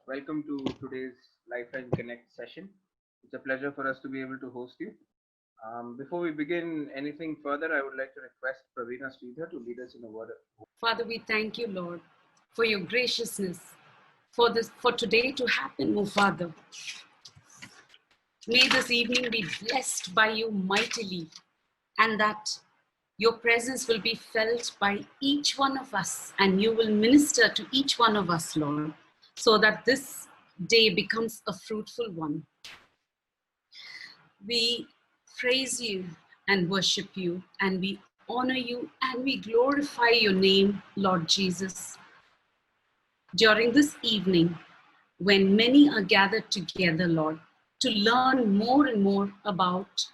Welcome to today's Lifeline Connect session. It's a pleasure for us to be able to host you. Before we begin anything further, I would like to request Pravina Sridhar to lead us in a word. Father, we thank you, Lord, for your graciousness, for today to happen, oh Father. May this evening be blessed by you mightily, and that your presence will be felt by each one of us, and you will minister to each one of us, Lord, so that this day becomes a fruitful one. We praise you and worship you, and we honor you and we glorify your name, Lord Jesus. During this evening, when many are gathered together, Lord, to learn more and more about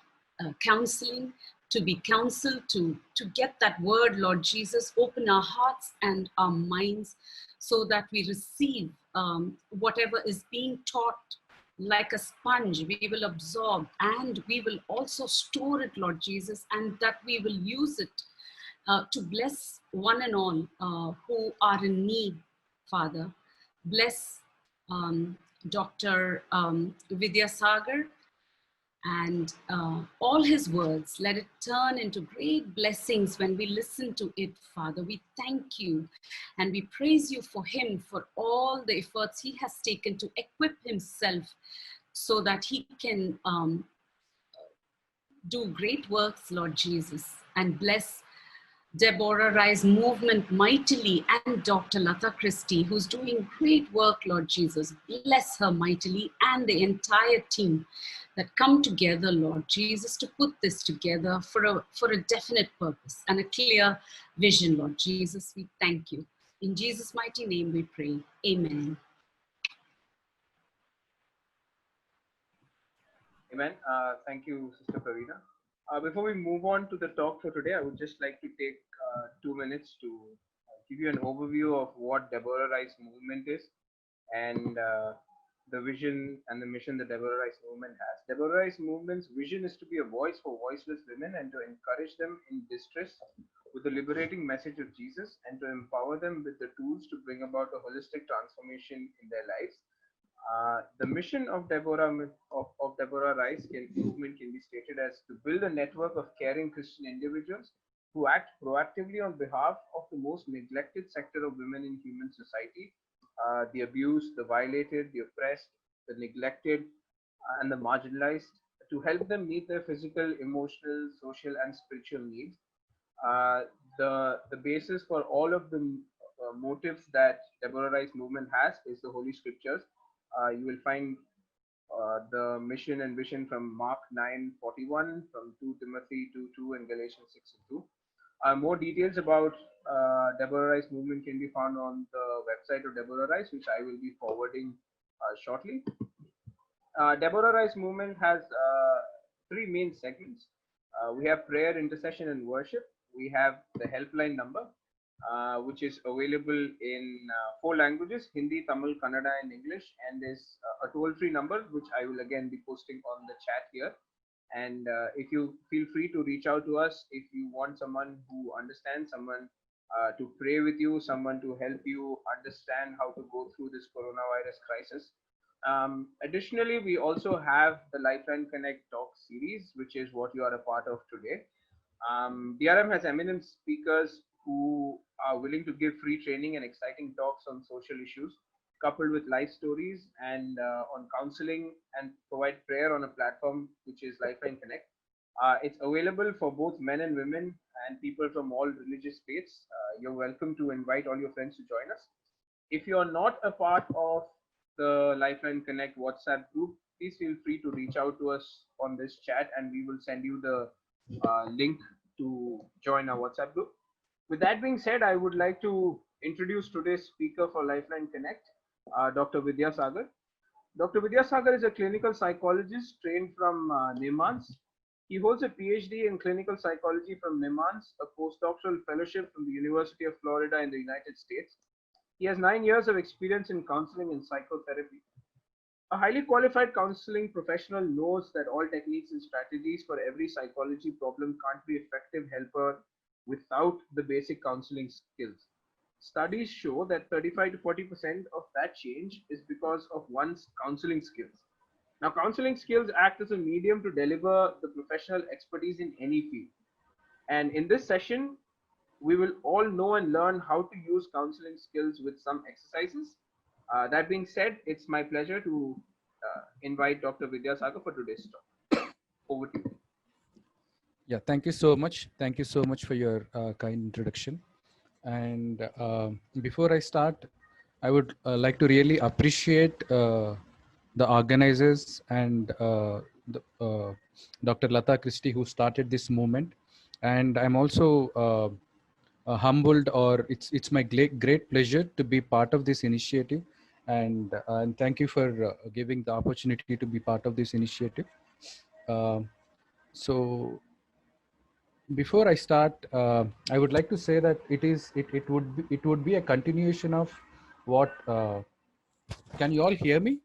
counseling, to be counseled, to get that word, Lord Jesus, open our hearts and our minds so that we receive whatever is being taught like a sponge. We will absorb and we will also store it, Lord Jesus, and that we will use it to bless one and all who are in need, Father. Bless Dr. Vidya Sagar and all his words. Let it turn into great blessings when we listen to it, Father. We thank you and we praise you for him, for all the efforts he has taken to equip himself so that he can do great works, Lord Jesus, and bless Deborah Rise Movement mightily, and Dr. Lata Christie, who's doing great work, Lord Jesus. Bless her mightily and the entire team that come together, Lord Jesus, to put this together for a definite purpose and a clear vision, Lord Jesus. We thank you. In Jesus' mighty name we pray. Amen. Amen. Thank you, Sister Pravina. Before we move on to the talk for today, I would just like to take 2 minutes to give you an overview of what Deborah Rice Movement is and the vision and the mission the Deborah Rice Movement has. Deborah Rice Movement's vision is to be a voice for voiceless women and to encourage them in distress with the liberating message of Jesus and to empower them with the tools to bring about a holistic transformation in their lives. The mission of Deborah Rice movement can be stated as to build a network of caring Christian individuals who act proactively on behalf of the most neglected sector of women in human society, the abused, the violated, the oppressed, the neglected, and the marginalized, to help them meet their physical, emotional, social, and spiritual needs. Uh, the basis for all of the motives that Deborah Rice movement has is the Holy Scriptures. You will find the mission and vision from Mark 9:41, from 2 Timothy 2:2, and Galatians 6:2. More details about Deborah Rice movement can be found on the website of Deborah Rice, which I will be forwarding shortly. Deborah Rice movement has three main segments. We have prayer, intercession, and worship. We have the helpline number, which is available in four languages: Hindi, Tamil, Kannada, and English. And there's a toll-free number, which I will again be posting on the chat here. And if you feel free to reach out to us if you want someone who understands, someone to pray with you, someone to help you understand how to go through this coronavirus crisis. Additionally, we also have the Lifeline Connect Talk series, which is what you are a part of today. DRM has eminent speakers who are willing to give free training and exciting talks on social issues, coupled with life stories and on counseling, and provide prayer on a platform which is Lifeline Connect. It's available for both men and women and people from all religious faiths. You're welcome to invite all your friends to join us. If you're not a part of the Lifeline Connect WhatsApp group, please feel free to reach out to us on this chat and we will send you the link to join our WhatsApp group. With that being said, I would like to introduce today's speaker for Lifeline Connect, Dr. Vidya Sagar. Dr. Vidya Sagar is a clinical psychologist trained from NIMHANS. He holds a PhD in clinical psychology from NIMHANS, a postdoctoral fellowship from the University of Florida in the United States. He has 9 years of experience in counseling and psychotherapy. A highly qualified counseling professional knows that all techniques and strategies for every psychology problem can't be effective helper without the basic counseling skills. studies show that 35 to 40% of that change is because of one's counseling skills. Now, counseling skills act as a medium to deliver the professional expertise in any field. And in this session, we will all know and learn how to use counseling skills with some exercises. That being said, it's my pleasure to invite Dr. Vidyasagar for today's talk. Over to you. Yeah, thank you so much. Thank you so much for your kind introduction. And before I start, I would like to really appreciate the organizers and Dr. Lata Christie who started this movement. And I'm also humbled, or it's my great pleasure to be part of this initiative. And thank you for giving the opportunity to be part of this initiative. So before I start, I would like to say that it would be a continuation of what. Can you all hear me?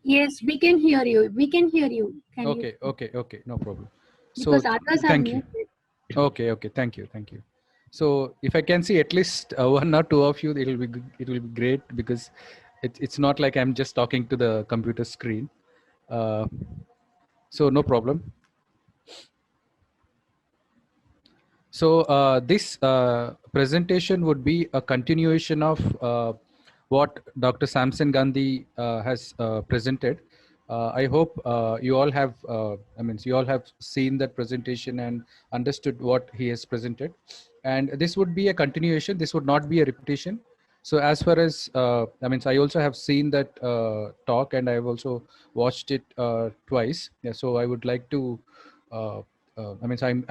Yes, we can hear you. We can hear you. Can Okay, you? okay, no problem. Because others are thank you. muted. Okay, thank you. So if I can see at least one or two of you, it will be great, because it's not like I'm just talking to the computer screen. So no problem. So this presentation would be a continuation of what Dr. Samson Gandhi has presented. I hope you all have, you all have seen that presentation and understood what he has presented. And this would be a continuation. This would not be a repetition. So as far as, I also have seen that talk, and I've also watched it twice. Yeah, so I would like to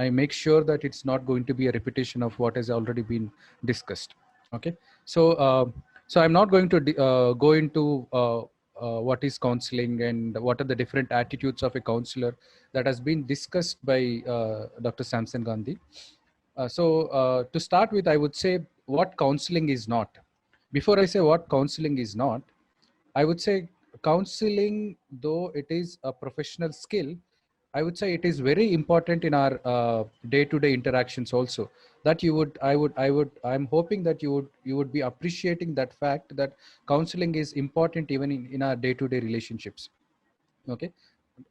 I make sure that it's not going to be a repetition of what has already been discussed. Okay, so I'm not going to go into what is counseling and what are the different attitudes of a counselor that has been discussed by Dr. Samson Gandhi. To start with, I would say what counseling is not. Before I say what counseling is not, I would say counseling, though it is a professional skill, I would say it is very important in our day-to-day interactions also. That I'm hoping that you would be appreciating that fact that counseling is important even in our day-to-day relationships. Okay,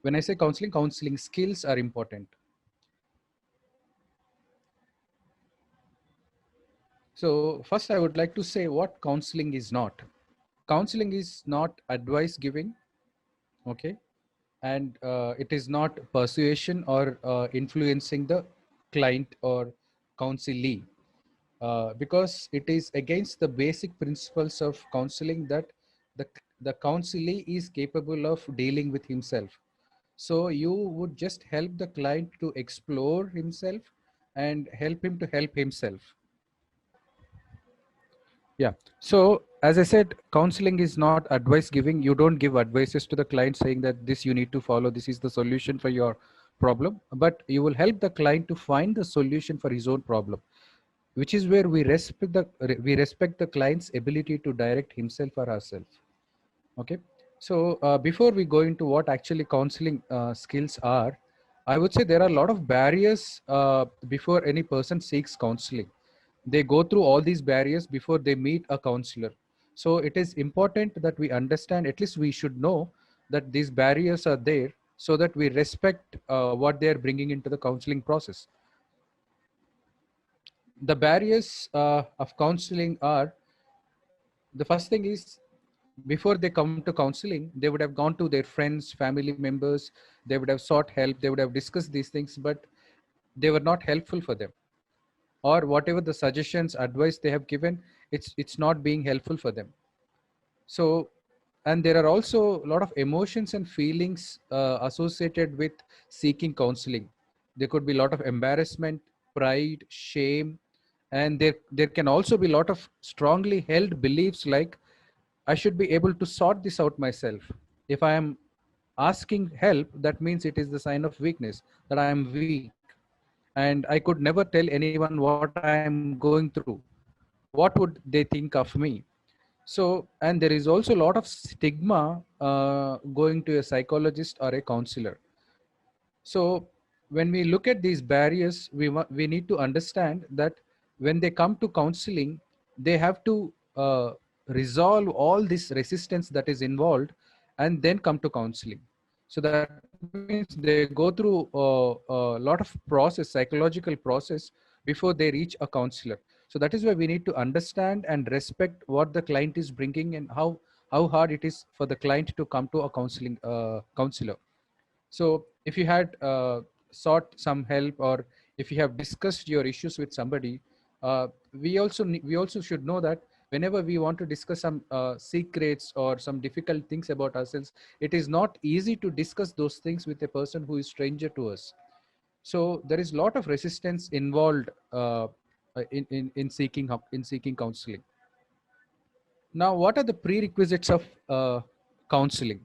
when I say counseling skills are important. So first, I would like to say what counseling is not. Counseling is not advice giving. Okay, and it is not persuasion or influencing the client or counselee, because it is against the basic principles of counseling that the the counselee is capable of dealing with himself. So you would just help the client to explore himself and help him to help himself. Yeah. So as I said, counseling is not advice giving. You don't give advices to the client saying that this you need to follow, this is the solution for your problem, but you will help the client to find the solution for his own problem, which is where we respect the client's ability to direct himself or herself. Okay. So before we go into what actually counseling skills are, I would say there are a lot of barriers before any person seeks counseling. They go through all these barriers before they meet a counselor. So it is important that we understand, at least we should know that these barriers are there, so that we respect what they are bringing into the counseling process. The barriers of counseling are, the first thing is, before they come to counseling, they would have gone to their friends, family members, they would have sought help, they would have discussed these things, but they were not helpful for them, or whatever the suggestions, advice they have given, it's not being helpful for them. So, and there are also a lot of emotions and feelings associated with seeking counseling. There could be a lot of embarrassment, pride, shame, and there can also be a lot of strongly held beliefs like, I should be able to sort this out myself. If I am asking help, that means it is the sign of weakness, that I am weak. And I could never tell anyone what I am going through. What would they think of me? So, and there is also a lot of stigma going to a psychologist or a counselor. So, when we look at these barriers, we need to understand that when they come to counseling, they have to resolve all this resistance that is involved and then come to counseling. So that means they go through a lot of process, psychological process, before they reach a counselor. So that is why we need to understand and respect what the client is bringing, and how hard it is for the client to come to a counselor. So if you had sought some help, or if you have discussed your issues with somebody, we also should know that whenever we want to discuss some secrets or some difficult things about ourselves, it is not easy to discuss those things with a person who is stranger to us. So there is a lot of resistance involved in seeking counseling. Now, what are the prerequisites of counseling?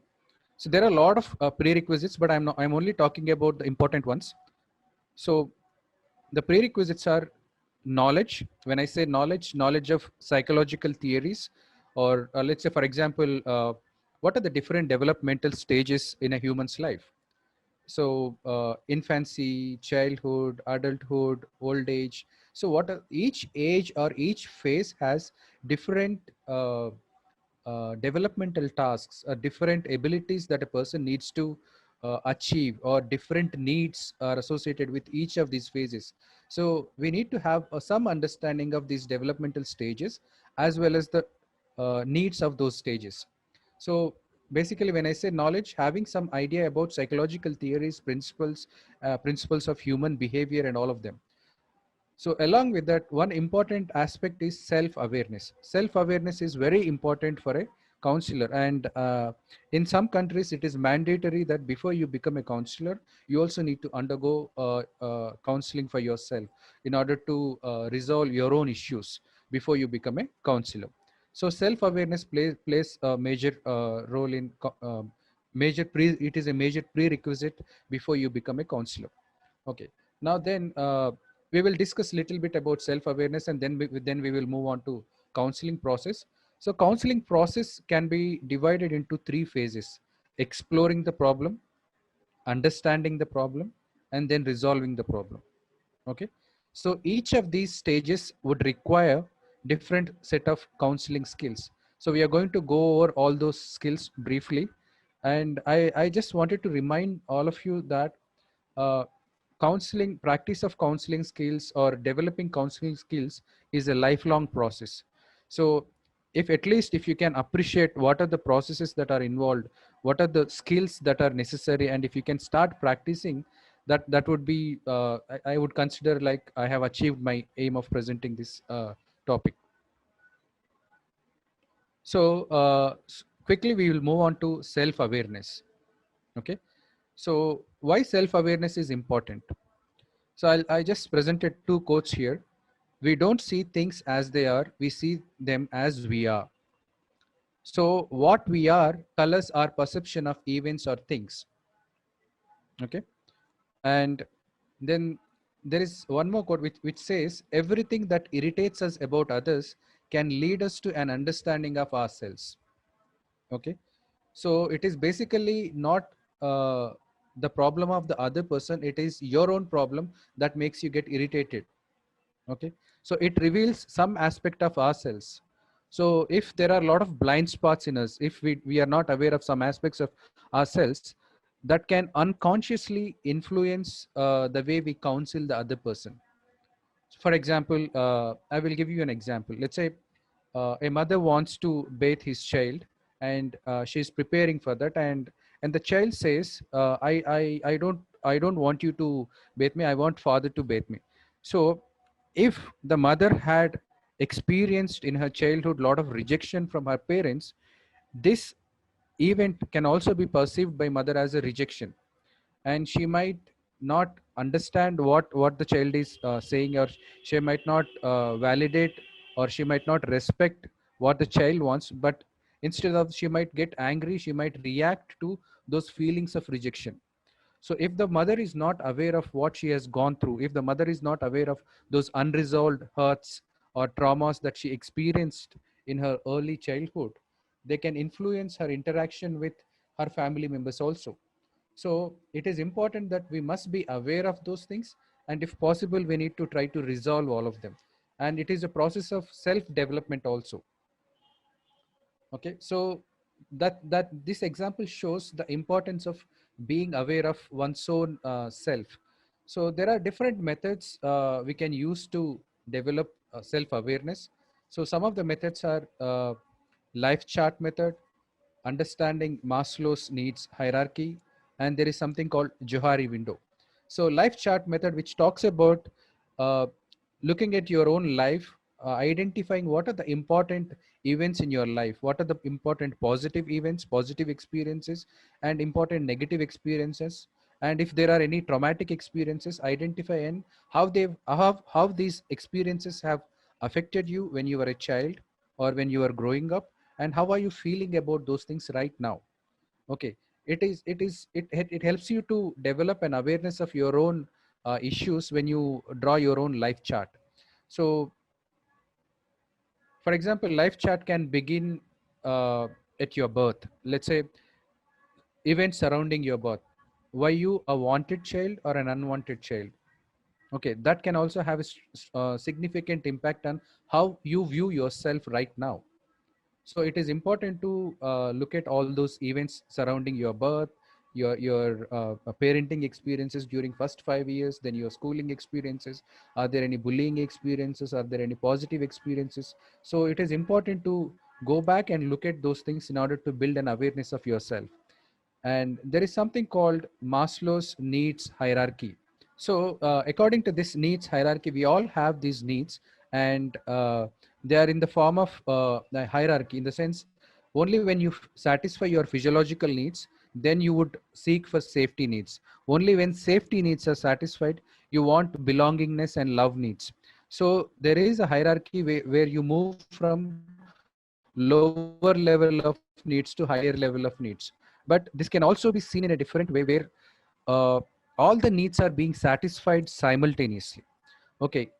So there are a lot of prerequisites, but I'm only talking about the important ones. So the prerequisites are knowledge. When I say knowledge of psychological theories, or let's say, for example, what are the different developmental stages in a human's life? So infancy, childhood, adulthood, old age. So what are, each age or each phase has different developmental tasks, different abilities that a person needs to achieve, or different needs are associated with each of these phases. So we need to have some understanding of these developmental stages, as well as the needs of those stages. So basically, when I say knowledge, having some idea about psychological theories, principles of human behavior, and all of them. So along with that, one important aspect is self-awareness. Self-awareness is very important for a counselor, and in some countries it is mandatory that before you become a counselor, you also need to undergo counseling for yourself in order to resolve your own issues before you become a counselor. So self-awareness plays a major role in it is a major prerequisite before you become a counselor. Okay. Now then, we will discuss a little bit about self-awareness, and then we will move on to counseling process. So counseling process can be divided into three phases: exploring the problem, understanding the problem, and then resolving the problem. Okay. So each of these stages would require different set of counseling skills. So we are going to go over all those skills briefly. And I just wanted to remind all of you that uh, practice of counseling skills, or developing counseling skills, is a lifelong process. So if at least if you can appreciate what are the processes that are involved, what are the skills that are necessary, and if you can start practicing, that would be I would consider like I have achieved my aim of presenting this topic. So quickly we will move on to self-awareness. Okay. So why self-awareness is important? So I just presented two quotes here. We don't see things as they are, we see them as we are. So what we are colors our perception of events or things. Okay. And then there is one more quote which says, everything that irritates us about others can lead us to an understanding of ourselves. Okay. So it is basically not the problem of the other person, it is your own problem that makes you get irritated. Okay. So it reveals some aspect of ourselves. So if there are a lot of blind spots in us, if we are not aware of some aspects of ourselves, that can unconsciously influence the way we counsel the other person. For example, I will give you an example. Let's say a mother wants to bathe his child, and she's preparing for that, and the child says, I don't want you to bathe me, I want father to bathe me. So if the mother had experienced in her childhood a lot of rejection from her parents, this event can also be perceived by mother as a rejection, and she might not understand what the child is saying, or she might not validate, or she might not respect what the child wants, but instead of, she might get angry, she might react to those feelings of rejection. So if the mother is not aware of what she has gone through, if the mother is not aware of those unresolved hurts or traumas that she experienced in her early childhood, they can influence her interaction with her family members also. So it is important that we must be aware of those things, and if possible, we need to try to resolve all of them. and it is a process of self development also. Okay, so that this example shows the importance of being aware of one's own self. So there are different methods we can use to develop self awareness. So some of the methods are life chart method, understanding Maslow's needs hierarchy, and there is something called Johari window. So life chart method, which talks about uh, looking at your own life, identifying what are the important events in your life, what are the important positive events, positive experiences, and important negative experiences, and if there are any traumatic experiences, identify and how these experiences have affected you when you were a child or when you were growing up, and how are you feeling about those things right now. Okay, it helps you to develop an awareness of your own issues when you draw your own life chart. So for example, life chart can begin at your birth. Let's say events surrounding your birth. Were you a wanted child or an unwanted child? Okay, that can also have a significant impact on how you view yourself right now. So it is important to look at all those events surrounding your birth, your parenting experiences during first 5 years, then your schooling experiences. Are there any bullying experiences? Are there any positive experiences? So it is important to go back and look at those things in order to build an awareness of yourself. And there is something called Maslow's needs hierarchy. So according to this needs hierarchy, we all have these needs, and they are in the form of the hierarchy, in the sense only when you satisfy your physiological needs, then you would seek for safety needs. Only when safety needs are satisfied, you want belongingness and love needs. So there is a hierarchy where you move from lower level of needs to higher level of needs. But this can also be seen in a different way, where all the needs are being satisfied simultaneously. Okay,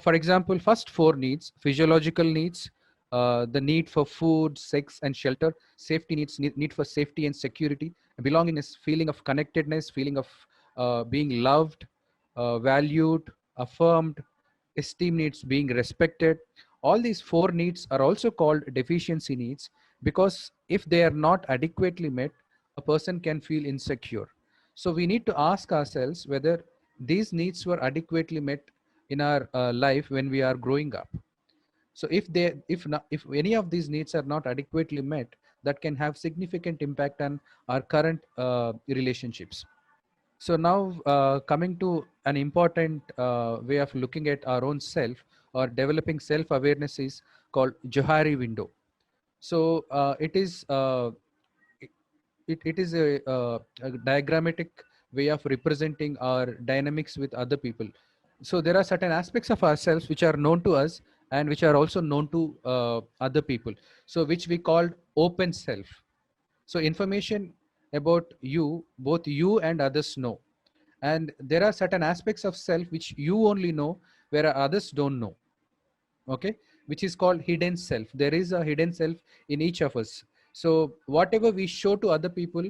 for example, first four needs: physiological needs, the need for food, sex, and shelter; safety needs, need for safety and security; belongingness, feeling of connectedness, feeling of being loved, valued, affirmed; esteem needs, being respected. All these four needs are also called deficiency needs, because if they are not adequately met, a person can feel insecure. So we need to ask ourselves whether these needs were adequately met in our life when we are growing up. So if any of these needs are not adequately met, that can have significant impact on our current relationships. So now coming to an important way of looking at our own self or developing self awareness is called Johari window. So it is a diagrammatic way of representing our dynamics with other people. So there are certain aspects of ourselves which are known to us and which are also known to other people, so which we called open self. So information about you, both you and others know, and there are certain aspects of self which you only know, where others don't know. Okay, which is called hidden self. There is a hidden self in each of us. So whatever we show to other people,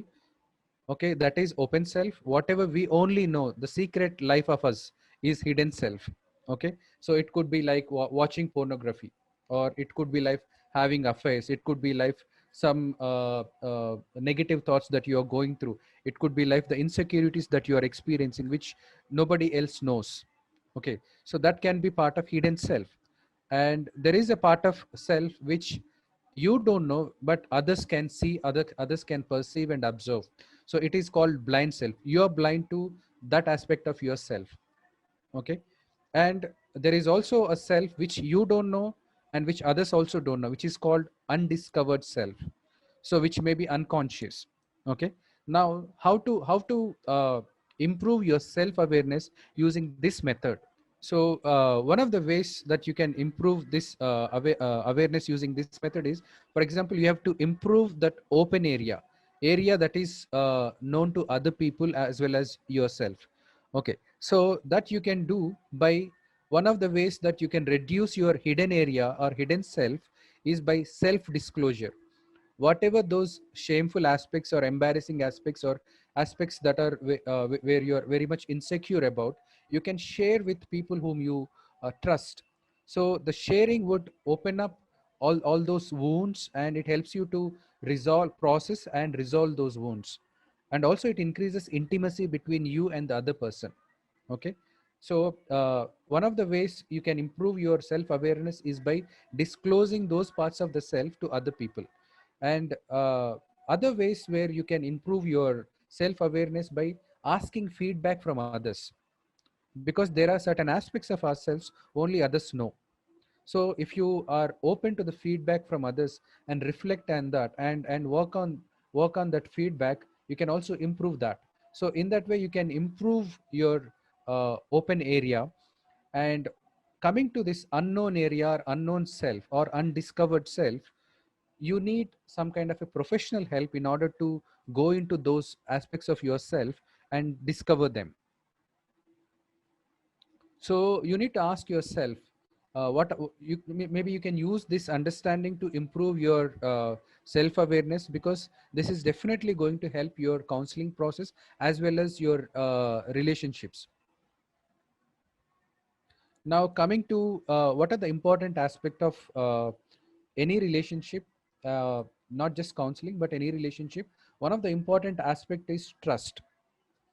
okay, that is open self. Whatever we only know, the secret life of us, is hidden self. Okay, so it could be like watching pornography, or it could be like having affairs, it could be like some negative thoughts that you are going through, it could be like the insecurities that you are experiencing which nobody else knows. Okay, so that can be part of hidden self. And there is a part of self which you don't know but others can see, others can perceive and observe. So it is called blind self. You are blind to that aspect of yourself. Okay, and there is also a self which you don't know and which others also don't know, which is called undiscovered self, so which may be unconscious. Okay, now how to improve your self awareness using this method. So one of the ways that you can improve this awareness using this method is, for example, you have to improve that open area that is known to other people as well as yourself. Okay, so that you can do by, one of the ways that you can reduce your hidden area or hidden self is by self disclosure. Whatever those shameful aspects or embarrassing aspects or aspects that are where you are very much insecure about, you can share with people whom you trust. So the sharing would open up all those wounds, and it helps you to process and resolve those wounds. And also it increases intimacy between you and the other person. Okay. So one of the ways you can improve your self awareness is by disclosing those parts of the self to other people. And other ways where you can improve your self awareness by asking feedback from others, because there are certain aspects of ourselves only others know. So if you are open to the feedback from others and reflect on that, and work on that feedback, you can also improve that. So in that way you can improve your open area. And coming to this unknown area or unknown self or undiscovered self, you need some kind of a professional help in order to go into those aspects of yourself and discover them. So you need to ask yourself, maybe you can use this understanding to improve your self awareness, because this is definitely going to help your counseling process as well as your relationships. Now coming to what are the important aspect of any relationship, not just counseling but any relationship. One of the important aspect is trust.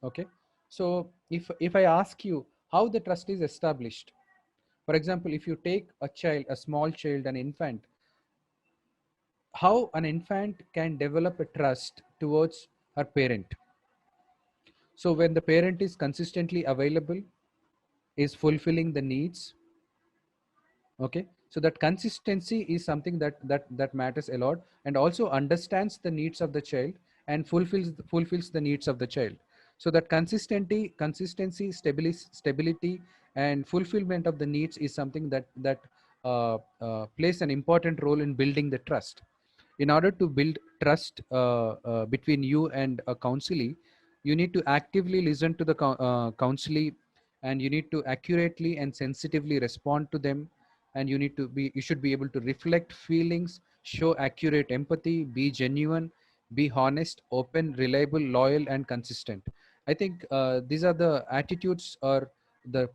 Okay. So if I ask you how the trust is established, for example, if you take a small child, an infant, how an infant can develop a trust towards her parent. So when the parent is consistently available, is fulfilling the needs. Okay. So that consistency is something that matters a lot, and also understands the needs of the child and fulfills the needs of the child. So that consistency, stability and fulfillment of the needs is something that plays an important role in building the trust. In order to build trust between you and a counselee, you need to actively listen to the counselee, and you need to accurately and sensitively respond to them. And you should be able to reflect feelings, show accurate empathy, be genuine, be honest, open, reliable, loyal and consistent. I think these are the attitudes or the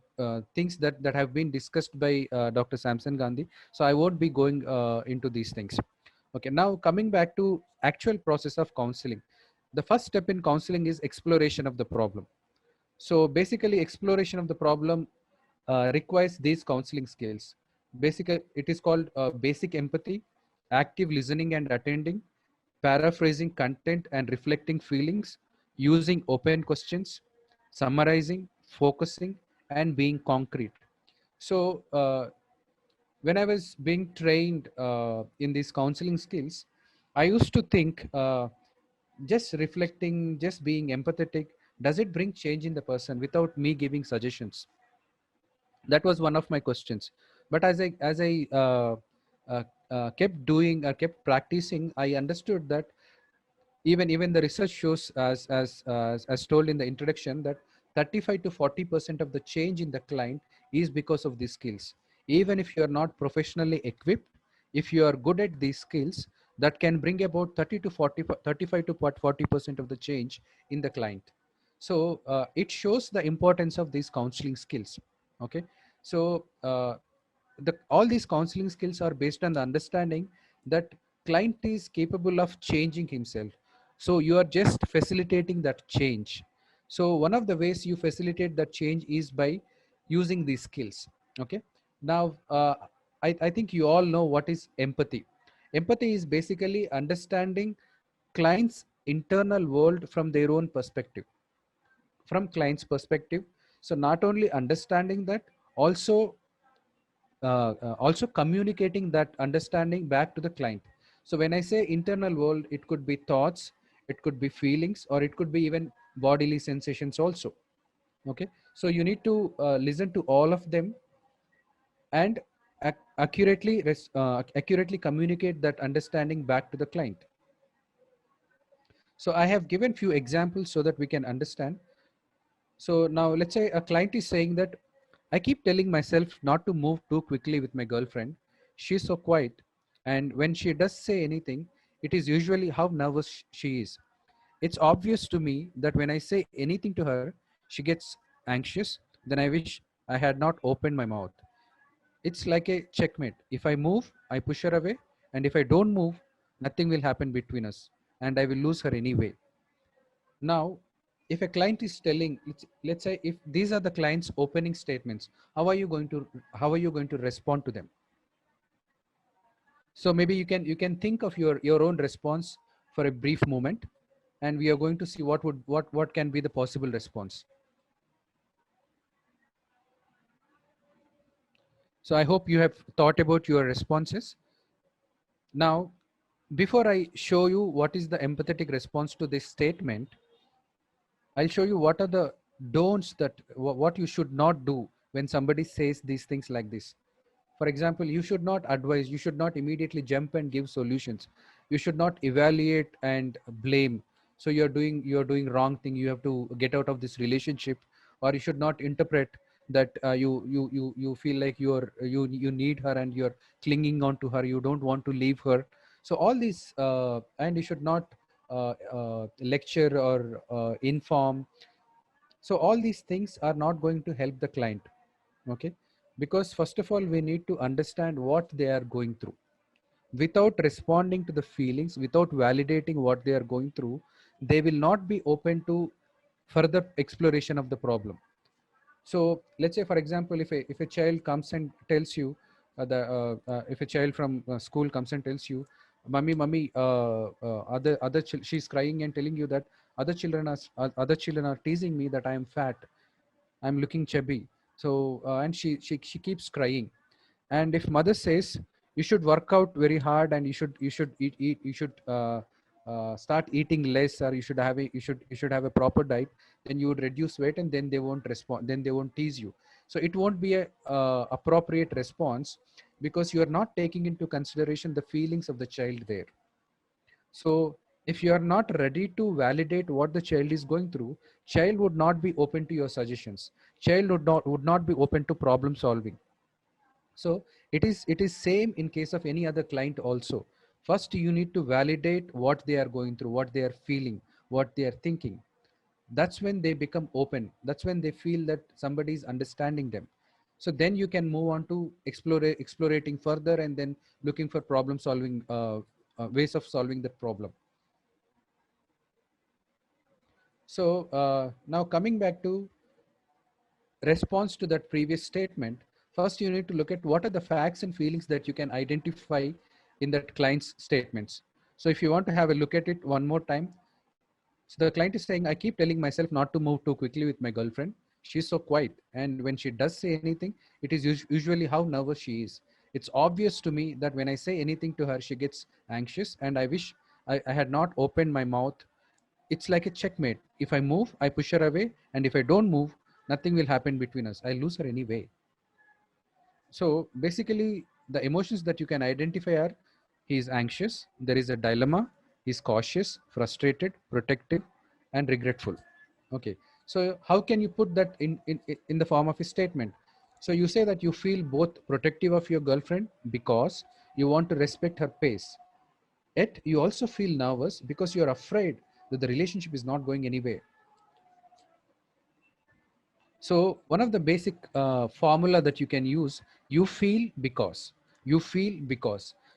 things that have been discussed by Dr. Samson Gandhi. So I won't be going into these things. Okay, now coming back to actual process of counseling. The first step in counseling is exploration of the problem. So basically, exploration of the problem requires these counseling skills. Basically, it is called basic empathy, active listening and attending, paraphrasing content and reflecting feelings, using open questions, summarizing, focusing, and being concrete. So when I was being trained in these counseling skills, I used to think just reflecting, just being empathetic, does it bring change in the person without me giving suggestions? That was one of my questions. But as I kept doing or kept practicing, I understood that even the research shows, as told in the introduction, that 35 to 40% of the change in the client is because of these skills. Even if you are not professionally equipped, if you are good at these skills, that can bring about 30 to 40 35 to 40% of the change in the client. So it shows the importance of these counseling skills. Okay. So all these counseling skills are based on the understanding that client is capable of changing himself. So you are just facilitating that change. So one of the ways you facilitate that change is by using these skills. Okay. Now I think you all know what is empathy. Empathy is basically understanding clients internal world from their own perspective, from client's perspective. So not only understanding that, also also communicating that understanding back to the client. So when I say internal world, it could be thoughts, it could be feelings, or it could be even bodily sensations also. Okay. So you need to listen to all of them and accurately communicate that understanding back to the client. So I have given few examples so that we can understand. So now let's say a client is saying that I keep telling myself not to move too quickly with my girlfriend. She's so quiet. And when she does say anything, it is usually how nervous she is. It's obvious to me that when I say anything to her, she gets anxious. Then I wish I had not opened my mouth. it's like a checkmate. If I move, I push her away, and if I don't move, nothing will happen between us, and I will lose her anyway. Now, if a client is telling, let's say if these are the client's opening statements, how are you going to respond to them? So maybe you can think of your own response for a brief moment, and we are going to see what can be the possible response. So I hope you have thought about your responses. Now, before I show you what is the empathetic response to this statement, I'll show you what are the don'ts that what you should not do when somebody says these things like this. For example, you should not advise, you should not immediately jump and give solutions. You should not evaluate and blame. So you're doing wrong thing. You have to get out of this relationship, or you should not interpret that you feel like you need her and you're clinging on to her. You don't want to leave her. So all these and you should not lecture or inform. So all these things are not going to help the client. Okay, because first of all we need to understand what they are going through. Without responding to the feelings, without validating what they are going through, they will not be open to further exploration of the problem. So let's say, for example, if a child comes and tells you if a child from school comes and tells you, mummy, she's crying and telling you that other children are teasing me that I am fat, I'm looking chubby. So and she keeps crying. And if mother says you should work out very hard and you should eat you should start eating less, or you should have a proper diet, then you would reduce weight, and then they won't respond, then they won't tease you. So it won't be a appropriate response, because you are not taking into consideration the feelings of the child there. So if you are not ready to validate what the child is going through, child would not be open to your suggestions. Child would not be open to problem solving. So it is same in case of any other client also. First, you need to validate what they are going through, what they are feeling, what they are thinking. That's when they become open. That's when they feel that somebody is understanding them. So then you can move on to explorating further, and then looking for problem solving ways of solving that problem. So now coming back to response to that previous statement, first you need to look at what are the facts and feelings that you can identify in that client's statements. So if you want to have a look at it one more time, so the client is saying, I keep telling myself not to move too quickly with my girlfriend. She's so quiet. And when she does say anything, it is usually how nervous she is. It's obvious to me that when I say anything to her, she gets anxious, and I wish I had not opened my mouth. It's like a checkmate. If I move, I push her away. And if I don't move, nothing will happen between us. I lose her anyway. So basically, the emotions that you can identify are: he is anxious, there is a dilemma, he's cautious, frustrated, protective, and regretful. Okay. So how can you put that in the form of a statement? So you say that you feel both protective of your girlfriend because you want to respect her pace. Yet you also feel nervous because you're afraid that the relationship is not going anywhere. So one of the basic formula that you can use, you feel because.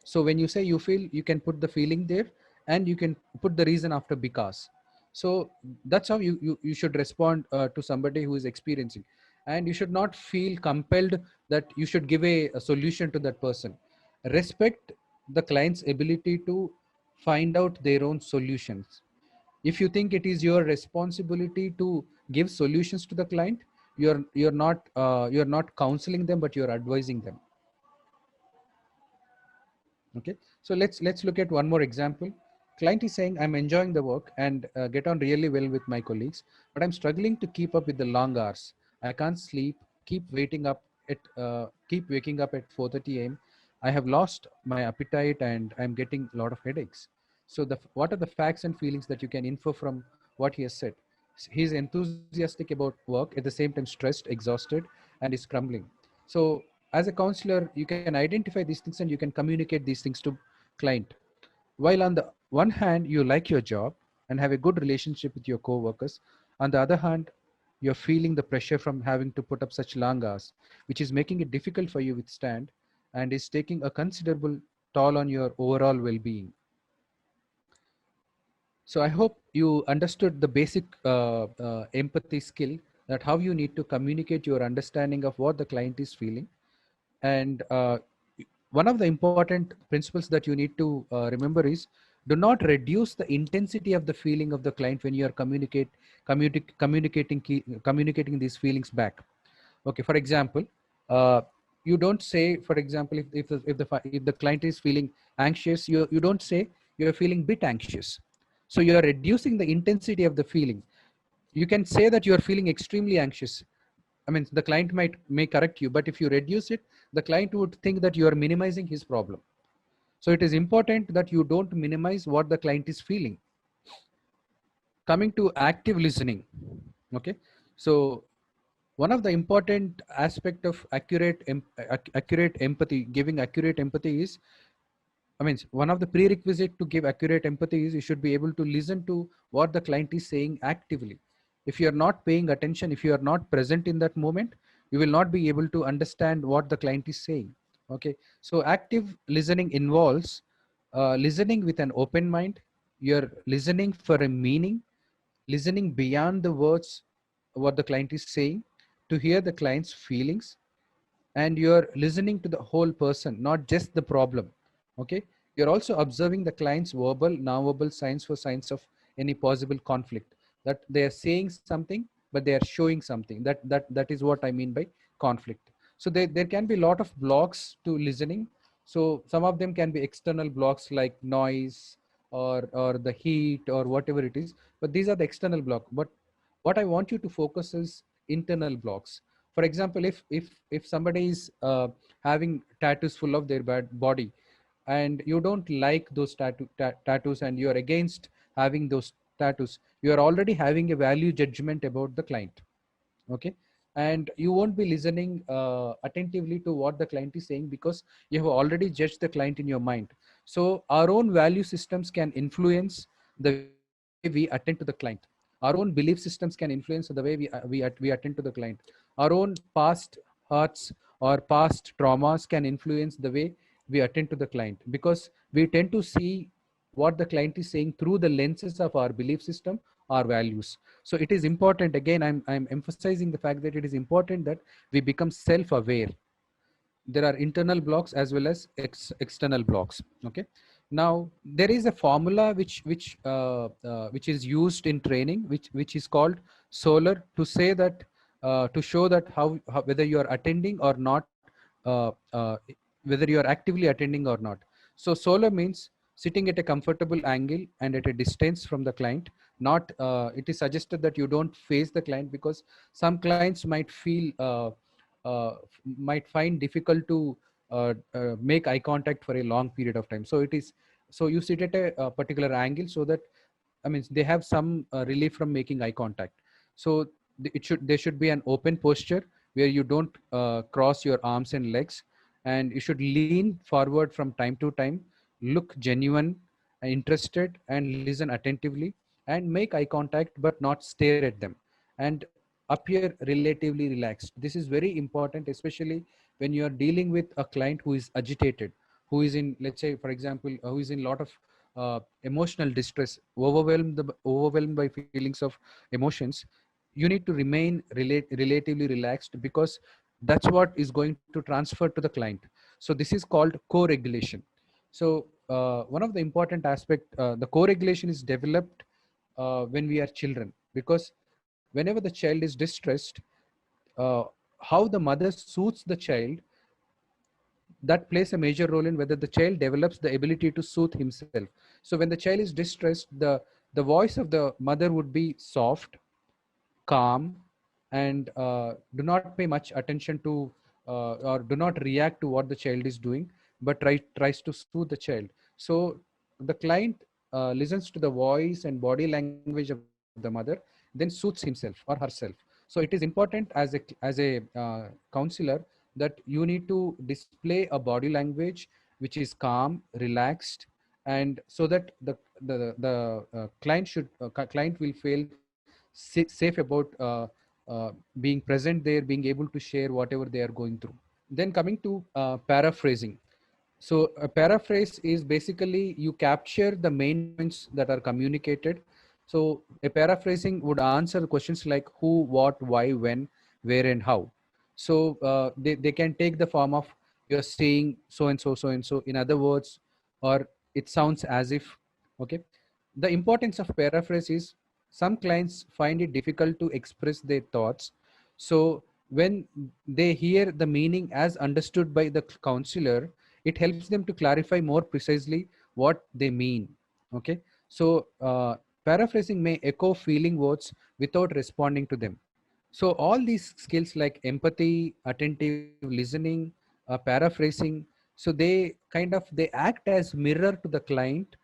So when you say you feel, you can put the feeling there, and you can put the reason after because. So that's how you should respond to somebody who is experiencing. And you should not feel compelled that you should give a solution to that person. Respect the client's ability to find out their own solutions. If you think it is your responsibility to give solutions to the client, you're not counseling them, but you're advising them. Okay, so let's look at one more example. Client is saying, I'm enjoying the work and get on really well with my colleagues, but I'm struggling to keep up with the long hours. I can't sleep, keep waking up at 4:30 a.m. I have lost my appetite and I'm getting a lot of headaches. So what are the facts and feelings that you can infer from what he has said? He's enthusiastic about work, at the same time stressed, exhausted, and is crumbling. So as a counselor, you can identify these things and you can communicate these things to client. While on the one hand, you like your job and have a good relationship with your co-workers, on the other hand, you're feeling the pressure from having to put up such long hours, which is making it difficult for you to withstand and is taking a considerable toll on your overall well-being. So I hope you understood the basic empathy skill, that how you need to communicate your understanding of what the client is feeling. And one of the important principles that you need to remember is, do not reduce the intensity of the feeling of the client when you are communicating these feelings back. Okay, for example, uh, you don't say, for example, if the client is feeling anxious, you don't say you're feeling bit anxious. So you are reducing the intensity of the feeling. You can say that you are feeling extremely anxious. I mean, the client may correct you, but if you reduce it, the client would think that you are minimizing his problem. So it is important that you don't minimize what the client is feeling. Coming to active listening, okay. So one of the important aspect of accurate empathy, giving accurate empathy is, I mean, one of the prerequisite to give accurate empathy is you should be able to listen to what the client is saying actively. If you are not paying attention, if you are not present in that moment, you will not be able to understand what the client is saying. Okay. So active listening involves listening with an open mind. You're listening for a meaning, listening beyond the words, what the client is saying, to hear the client's feelings, and you're listening to the whole person, not just the problem. Okay. You're also observing the client's verbal, non-verbal signs for signs of any possible conflict, that they are saying something but they are showing something. That is what I mean by conflict. So there can be a lot of blocks to listening. So some of them can be external blocks like noise, or the heat, or whatever it is, but these are the external block. But what I want you to focus is internal blocks. For example, if somebody is having tattoos full of their body, and you don't like those tattoos, and you are against having those tattoos, you are already having a value judgment about the client. Okay. And you won't be listening attentively to what the client is saying, because you have already judged the client in your mind. So our own value systems can influence the way we attend to the client. Our own belief systems can influence the way we attend to the client. Our own past hurts or past traumas can influence the way we attend to the client, because we tend to see what the client is saying through the lenses of our belief system, our values. So it is important, again, I'm emphasizing the fact that it is important that we become self aware. There are internal blocks as well as external blocks. Okay. Now there is a formula which is used in training, which is called solar, to say that to show that how whether you are attending or not, uh, uh, whether you are actively attending or not. So solar means sitting at a comfortable angle and at a distance from the client. Not it is suggested that you don't face the client, because some clients might feel might find difficult to make eye contact for a long period of time. So it is, so you sit at a particular angle, so that, I mean, they have some relief from making eye contact. So there should be an open posture where you don't cross your arms and legs, and you should lean forward from time to time, look genuine, interested, and listen attentively, and make eye contact but not stare at them, and appear relatively relaxed. This is very important, especially when you are dealing with a client who is agitated, who is in, let's say, for example, who is in a lot of emotional distress, overwhelmed by feelings of emotions. You need to remain relatively relaxed, because that's what is going to transfer to the client. So this is called co-regulation. So one of the important aspect, the co-regulation is developed when we are children, because whenever the child is distressed, uh, how the mother soothes the child, that plays a major role in whether the child develops the ability to soothe himself. So when the child is distressed, the voice of the mother would be soft, calm, and do not pay much attention to or do not react to what the child is doing, but tries to soothe the child. So the client listens to the voice and body language of the mother, then soothes himself or herself. So it is important as a counselor, that you need to display a body language which is calm, relaxed, and so that the client will feel safe about being present there, being able to share whatever they are going through. Then coming to paraphrasing. So a paraphrase is basically you capture the main points that are communicated. So a paraphrasing would answer questions like who, what, why, when, where, and how. So they can take the form of you're saying so and so, so and so. In other words, or it sounds as if. Okay. The importance of paraphrase is some clients find it difficult to express their thoughts. So when they hear the meaning as understood by the counselor, it helps them to clarify more precisely what they mean. Okay. So paraphrasing may echo feeling words without responding to them. So all these skills like empathy, attentive listening, paraphrasing, so they act as mirror to the client,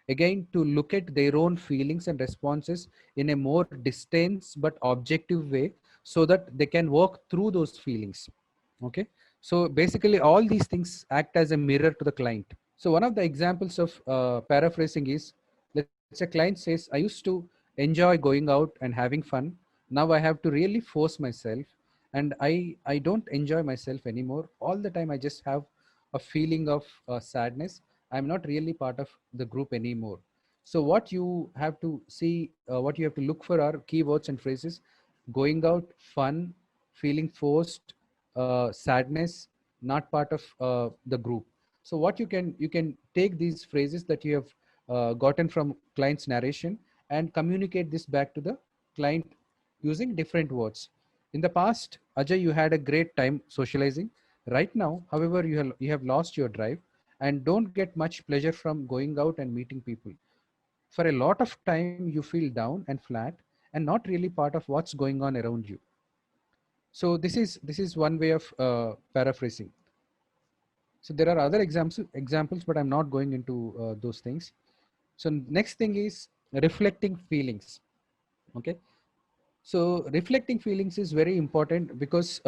again to look at their own feelings and responses in a more distant but objective way, so that they can work through those feelings. Okay. So basically all these things act as a mirror to the client. So one of the examples of paraphrasing is, let's say client says, I used to enjoy going out and having fun. Now I have to really force myself, and I don't enjoy myself anymore. All the time I just have a feeling of sadness. I'm not really part of the group anymore. So what you have to see, what you have to look for are keywords and phrases: going out, fun, feeling forced, sadness, not part of the group. So what you can take these phrases that you have gotten from client's narration and communicate this back to the client using different words. In the past, Ajay, you had a great time socializing. Right now, however, you have lost your drive and don't get much pleasure from going out and meeting people. For a lot of time, you feel down and flat and not really part of what's going on around you. So this is one way of paraphrasing. So there are other examples, but I'm not going into those things. So next thing is reflecting feelings. Okay. So reflecting feelings is very important because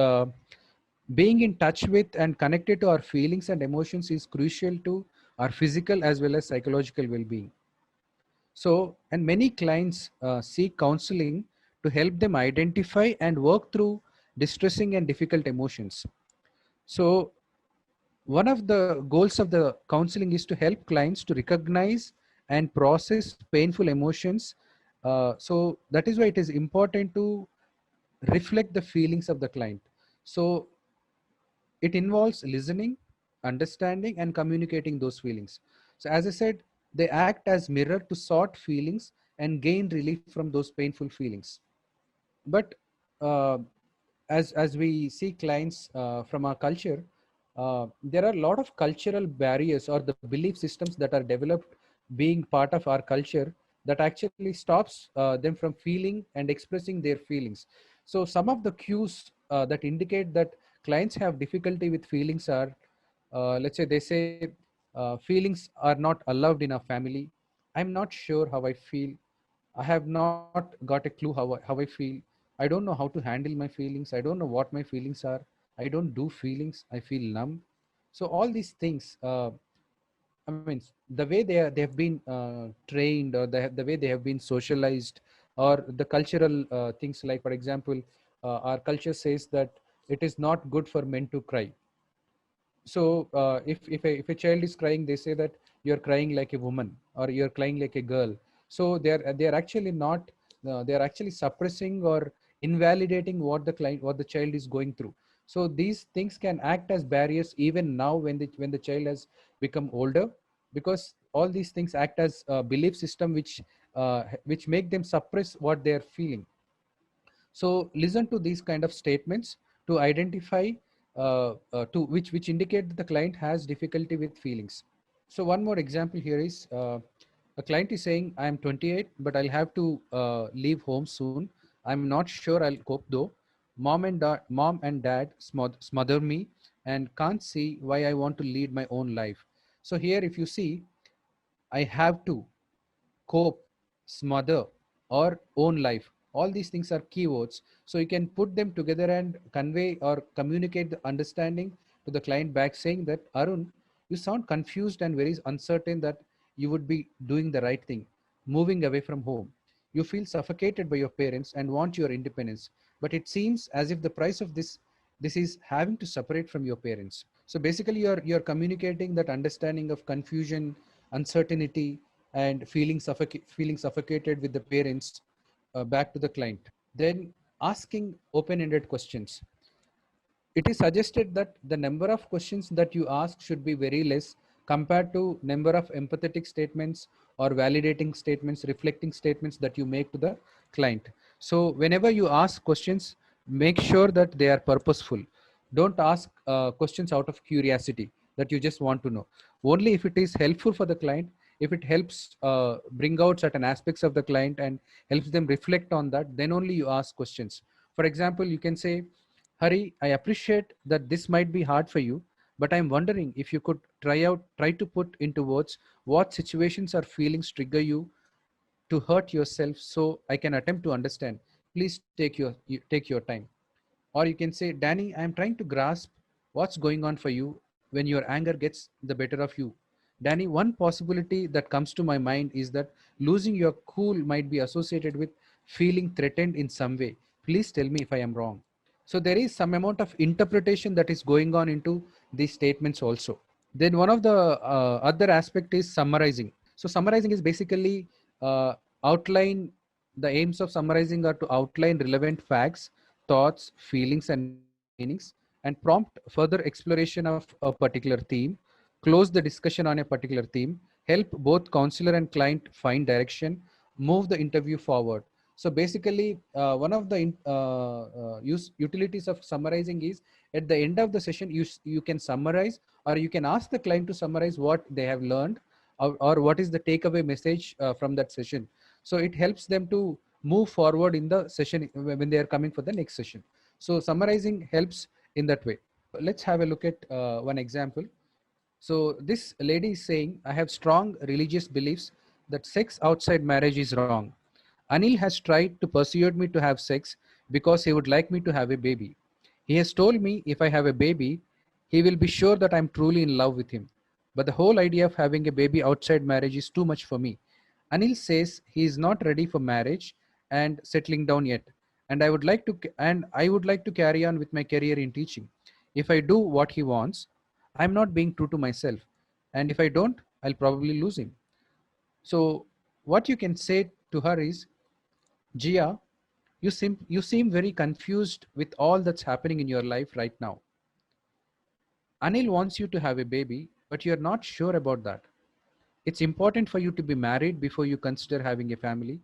being in touch with and connected to our feelings and emotions is crucial to our physical as well as psychological well-being. So, and many clients seek counseling to help them identify and work through distressing and difficult emotions. So one of the goals of the counseling is to help clients to recognize and process painful emotions. So that is why it is important to reflect the feelings of the client. So it involves listening, understanding, and communicating those feelings. So as I said, they act as mirror to sort feelings and gain relief from those painful feelings. But uh, as we see clients from our culture, there are a lot of cultural barriers or the belief systems that are developed being part of our culture that actually stops them from feeling and expressing their feelings. So some of the cues that indicate that clients have difficulty with feelings are, let's say they say, feelings are not allowed in our family. I'm not sure how I feel. I have not got a clue how I feel. I don't know how to handle my feelings. I don't know what my feelings are. I don't do feelings. I feel numb. So all these things, I mean, the way they have been trained, or the way they have been socialized, or the cultural things like, for example, our culture says that it is not good for men to cry. So if a child is crying, they say that you're crying like a woman or you're crying like a girl. So they're actually not, they're actually suppressing or invalidating what the child is going through. So these things can act as barriers even now when the child has become older, because all these things act as a belief system which make them suppress what they're feeling. So listen to these kind of statements to identify to which indicate that the client has difficulty with feelings. So one more example here is, a client is saying, I am 28, but I'll have to leave home soon. I'm not sure I'll cope though. Mom and dad smother me and can't see why I want to lead my own life. So here, if you see, I have to cope, smother, or own life. All these things are keywords. So you can put them together and convey or communicate the understanding to the client back, saying that, Arun, you sound confused and very uncertain that you would be doing the right thing, moving away from home. You feel suffocated by your parents and want your independence, but it seems as if the price of this is having to separate from your parents. So basically you're communicating that understanding of confusion, uncertainty, and feeling suffocated with the parents back to the client. Then asking open-ended questions. It is suggested that the number of questions that you ask should be very less compared to number of empathetic statements or validating statements, reflecting statements that you make to the client. So whenever you ask questions, make sure that they are purposeful. Don't ask questions out of curiosity that you just want to know. Only if it is helpful for the client, if it helps bring out certain aspects of the client and helps them reflect on that, then only you ask questions. For example, you can say, Hari, I appreciate that this might be hard for you, but I'm wondering if you could try to put into words what situations or feelings trigger you to hurt yourself so I can attempt to understand. Please take your time. Or you can say, Danny, I'm trying to grasp what's going on for you when your anger gets the better of you. Danny, one possibility that comes to my mind is that losing your cool might be associated with feeling threatened in some way. Please tell me if I am wrong. So there is some amount of interpretation that is going on into these statements also. Then one of the other aspect is summarizing. So summarizing is basically outline. The aims of summarizing are to outline relevant facts, thoughts, feelings, and meanings, and prompt further exploration of a particular theme, close the discussion on a particular theme, help both counselor and client find direction, move the interview forward. So basically, one of the utilities of summarizing is at the end of the session, you can summarize, or you can ask the client to summarize what they have learned, or what is the takeaway message from that session. So it helps them to move forward in the session when they are coming for the next session. So summarizing helps in that way. Let's have a look at one example. So this lady is saying, I have strong religious beliefs that sex outside marriage is wrong. Anil has tried to persuade me to have sex because he would like me to have a baby. He has told me if I have a baby, he will be sure that I'm truly in love with him. But the whole idea of having a baby outside marriage is too much for me. Anil says he is not ready for marriage and settling down yet, and I would like to carry on with my career in teaching. If I do what he wants, I'm not being true to myself, and if I don't, I'll probably lose him. So what you can say to her is, Gia, you seem very confused with all that's happening in your life right now. Anil wants you to have a baby, but you're not sure about that. It's important for you to be married before you consider having a family,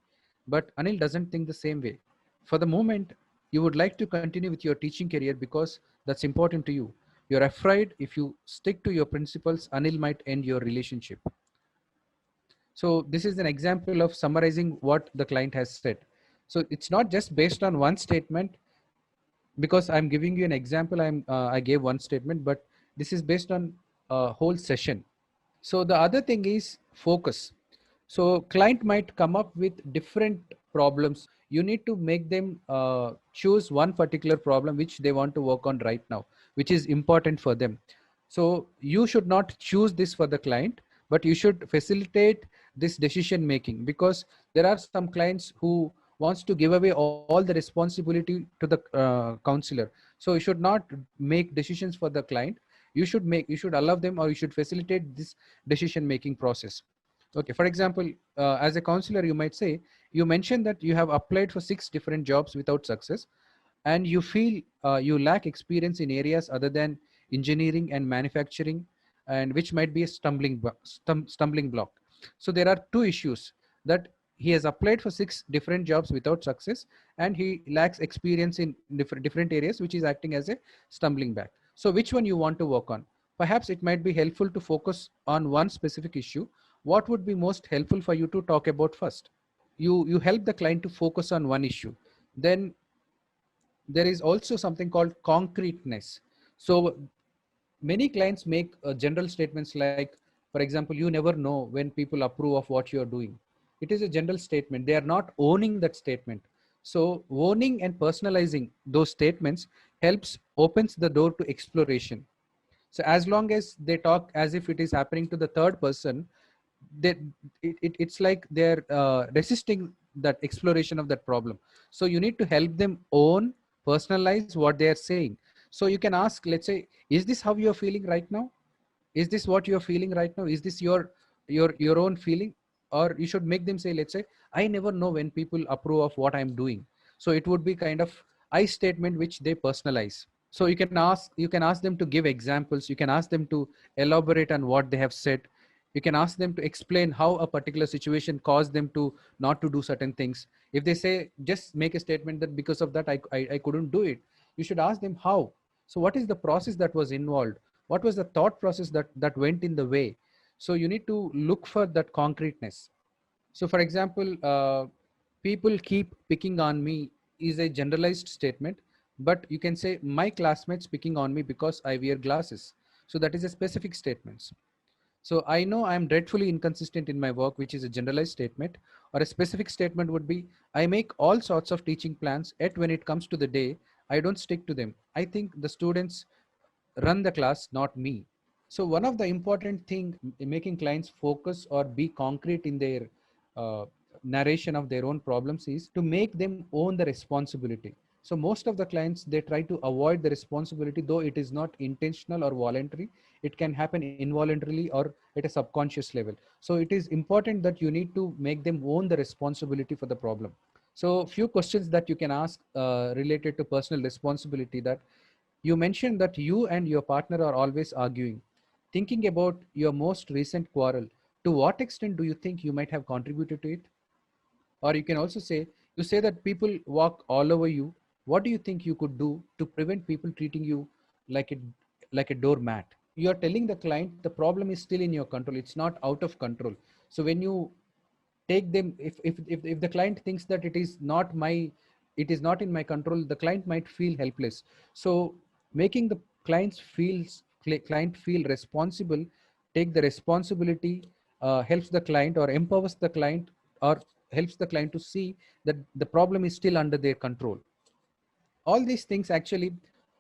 but Anil doesn't think the same way. For the moment, you would like to continue with your teaching career because that's important to you. You're afraid if you stick to your principles, Anil might end your relationship. So this is an example of summarizing what the client has said. So it's not just based on one statement, because I'm giving you an example. I gave one statement, but this is based on a whole session. So the other thing is focus. So client might come up with different problems. You need to make them choose one particular problem which they want to work on right now, which is important for them. So you should not choose this for the client, but you should facilitate this decision making, because there are some clients who wants to give away all the responsibility to the counselor. So you should not make decisions for the client. You should allow them, or you should facilitate this decision making process. Okay, for example, as a counselor, you might say, you mentioned that you have applied for 6 different jobs without success, and you feel you lack experience in areas other than engineering and manufacturing, and which might be a stumbling block. So there are two issues: that he has applied for 6 different jobs without success, and he lacks experience in different areas, which is acting as a stumbling block. So which one you want to work on? Perhaps it might be helpful to focus on one specific issue. What would be most helpful for you to talk about first? You help the client to focus on one issue. Then there is also something called concreteness. So many clients make general statements like, for example, you never know when people approve of what you're doing. It is a general statement. They are not owning that statement. So owning and personalizing those statements opens the door to exploration. So as long as they talk as if it is happening to the third person, that it's like they're resisting that exploration of that problem. So you need to help them own, personalize what they are saying. So you can ask, let's say, is this how you're feeling right now? Is this what you're feeling right now? Is this your own feeling? Or you should make them say, let's say, I never know when people approve of what I'm doing. So it would be kind of I statement which they personalize. So you can ask them to give examples. You can ask them to elaborate on what they have said. You can ask them to explain how a particular situation caused them to not to do certain things. If they say, just make a statement that because of that I couldn't do it, you should ask them how. So what is the process that was involved? What was the thought process that went in the way? So you need to look for that concreteness. So for example, people keep picking on me is a generalized statement, but you can say my classmates picking on me because I wear glasses. So that is a specific statement. So I know I'm dreadfully inconsistent in my work, which is a generalized statement. Or a specific statement would be, I make all sorts of teaching plans, yet when it comes to the day, I don't stick to them. I think the students run the class, not me. So one of the important thing in making clients focus or be concrete in their uh, narration of their own problems is to make them own the responsibility. So most of the clients, they try to avoid the responsibility, though it is not intentional or voluntary. It can happen involuntarily or at a subconscious level. So it is important that you need to make them own the responsibility for the problem. So few questions that you can ask related to personal responsibility, that you mentioned that you and your partner are always arguing. Thinking about your most recent quarrel, to what extent do you think you might have contributed to it? Or you can also say, you say that people walk all over you. What do you think you could do to prevent people treating you like a doormat? You are telling the client the problem is still in your control. It's not out of control. So when you take them, if the client thinks that it is not in my control, the client might feel helpless. So making the client feel responsible, take the responsibility, helps the client or empowers the client, or helps the client to see that the problem is still under their control. All these things actually,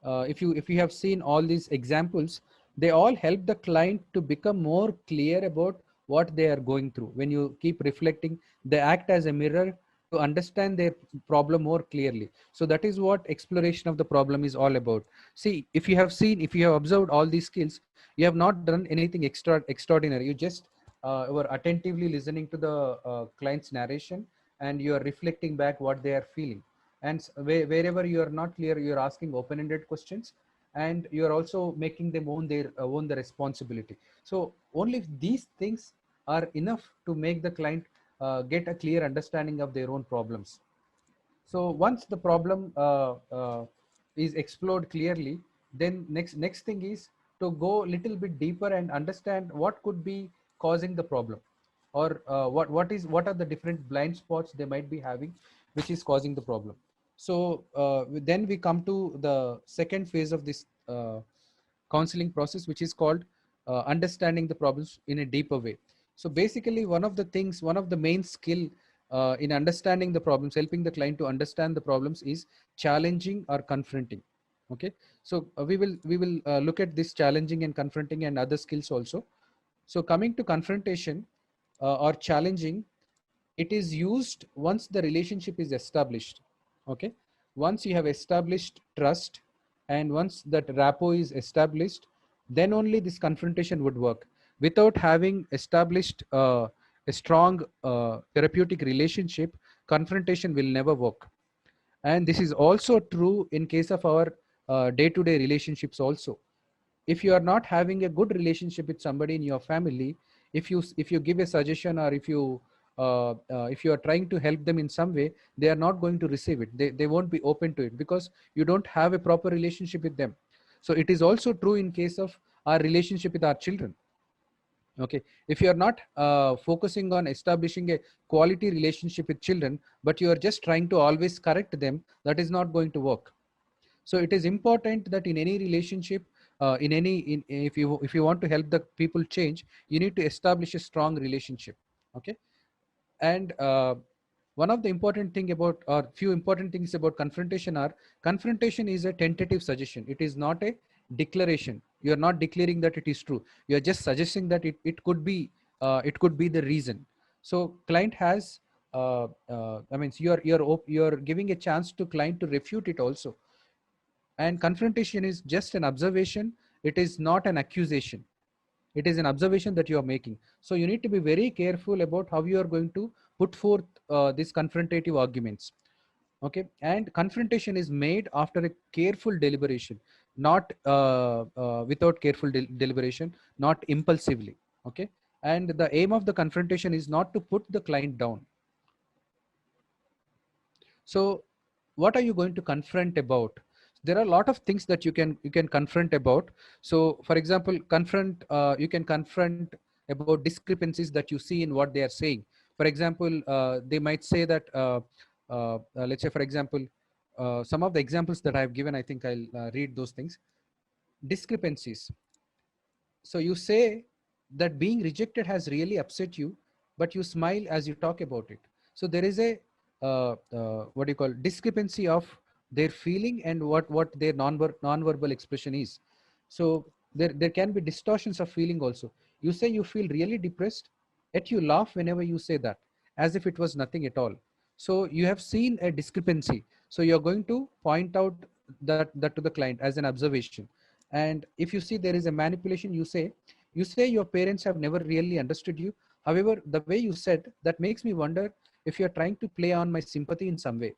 if you have seen all these examples, they all help the client to become more clear about what they are going through. When you keep reflecting, they act as a mirror to understand their problem more clearly. So that is what exploration of the problem is all about. See, if you have observed all these skills, you have not done anything extraordinary. You just were attentively listening to the client's narration, and you are reflecting back what they are feeling. And wherever you are not clear, you are asking open-ended questions, and you are also making them own the responsibility. So only if these things are enough to make the client get a clear understanding of their own problems. So once the problem is explored clearly, then next thing is to go a little bit deeper and understand what could be causing the problem, or what are the different blind spots they might be having, which is causing the problem. So then we come to the second phase of this counseling process, which is called understanding the problems in a deeper way. So basically, one of the main skill in understanding the problems, helping the client to understand the problems, is challenging or confronting. Okay, so we will look at this challenging and confronting and other skills also. So coming to confrontation or challenging, it is used once the relationship is established. Okay, once you have established trust, and once that rapport is established, then only this confrontation would work. Without having established a strong therapeutic relationship, confrontation will never work. And this is also true in case of our day-to-day relationships also. If you are not having a good relationship with somebody in your family, if you give a suggestion, or if you are trying to help them in some way, they are not going to receive it. They won't be open to it, because you don't have a proper relationship with them. So it is also true in case of our relationship with our children. Okay, if you are not focusing on establishing a quality relationship with children, but you are just trying to always correct them, that is not going to work. So it is important that in any relationship, if you want to help the people change, you need to establish a strong relationship. Okay, and one of the important thing about, or few important things about confrontation are, confrontation is a tentative suggestion. It is not a declaration. You are not declaring that it is true. You are just suggesting that it could be the reason. So client has I mean, you're giving a chance to client to refute it also. And confrontation is just an observation. It is not an accusation. It is an observation that you are making. So you need to be very careful about how you are going to put forth these confrontative arguments. Okay, and confrontation is made after a careful deliberation, not without careful deliberation, not impulsively. Okay, and the aim of the confrontation is not to put the client down. So what are you going to confront about? There are a lot of things that you can confront about. So for example, you can confront about discrepancies that you see in what they are saying. For example, they might say that let's say for example, some of the examples that I've given, I think I'll read those things. Discrepancies. So you say that being rejected has really upset you, but you smile as you talk about it. So there is a what do you call, discrepancy of their feeling and what their non-verbal expression is. So there can be distortions of feeling also. You say you feel really depressed, yet you laugh whenever you say that, as if it was nothing at all. So you have seen a discrepancy. So you're going to point out that to the client as an observation. And if you see there is a manipulation, you say your parents have never really understood you. However, the way you said that makes me wonder if you're trying to play on my sympathy in some way.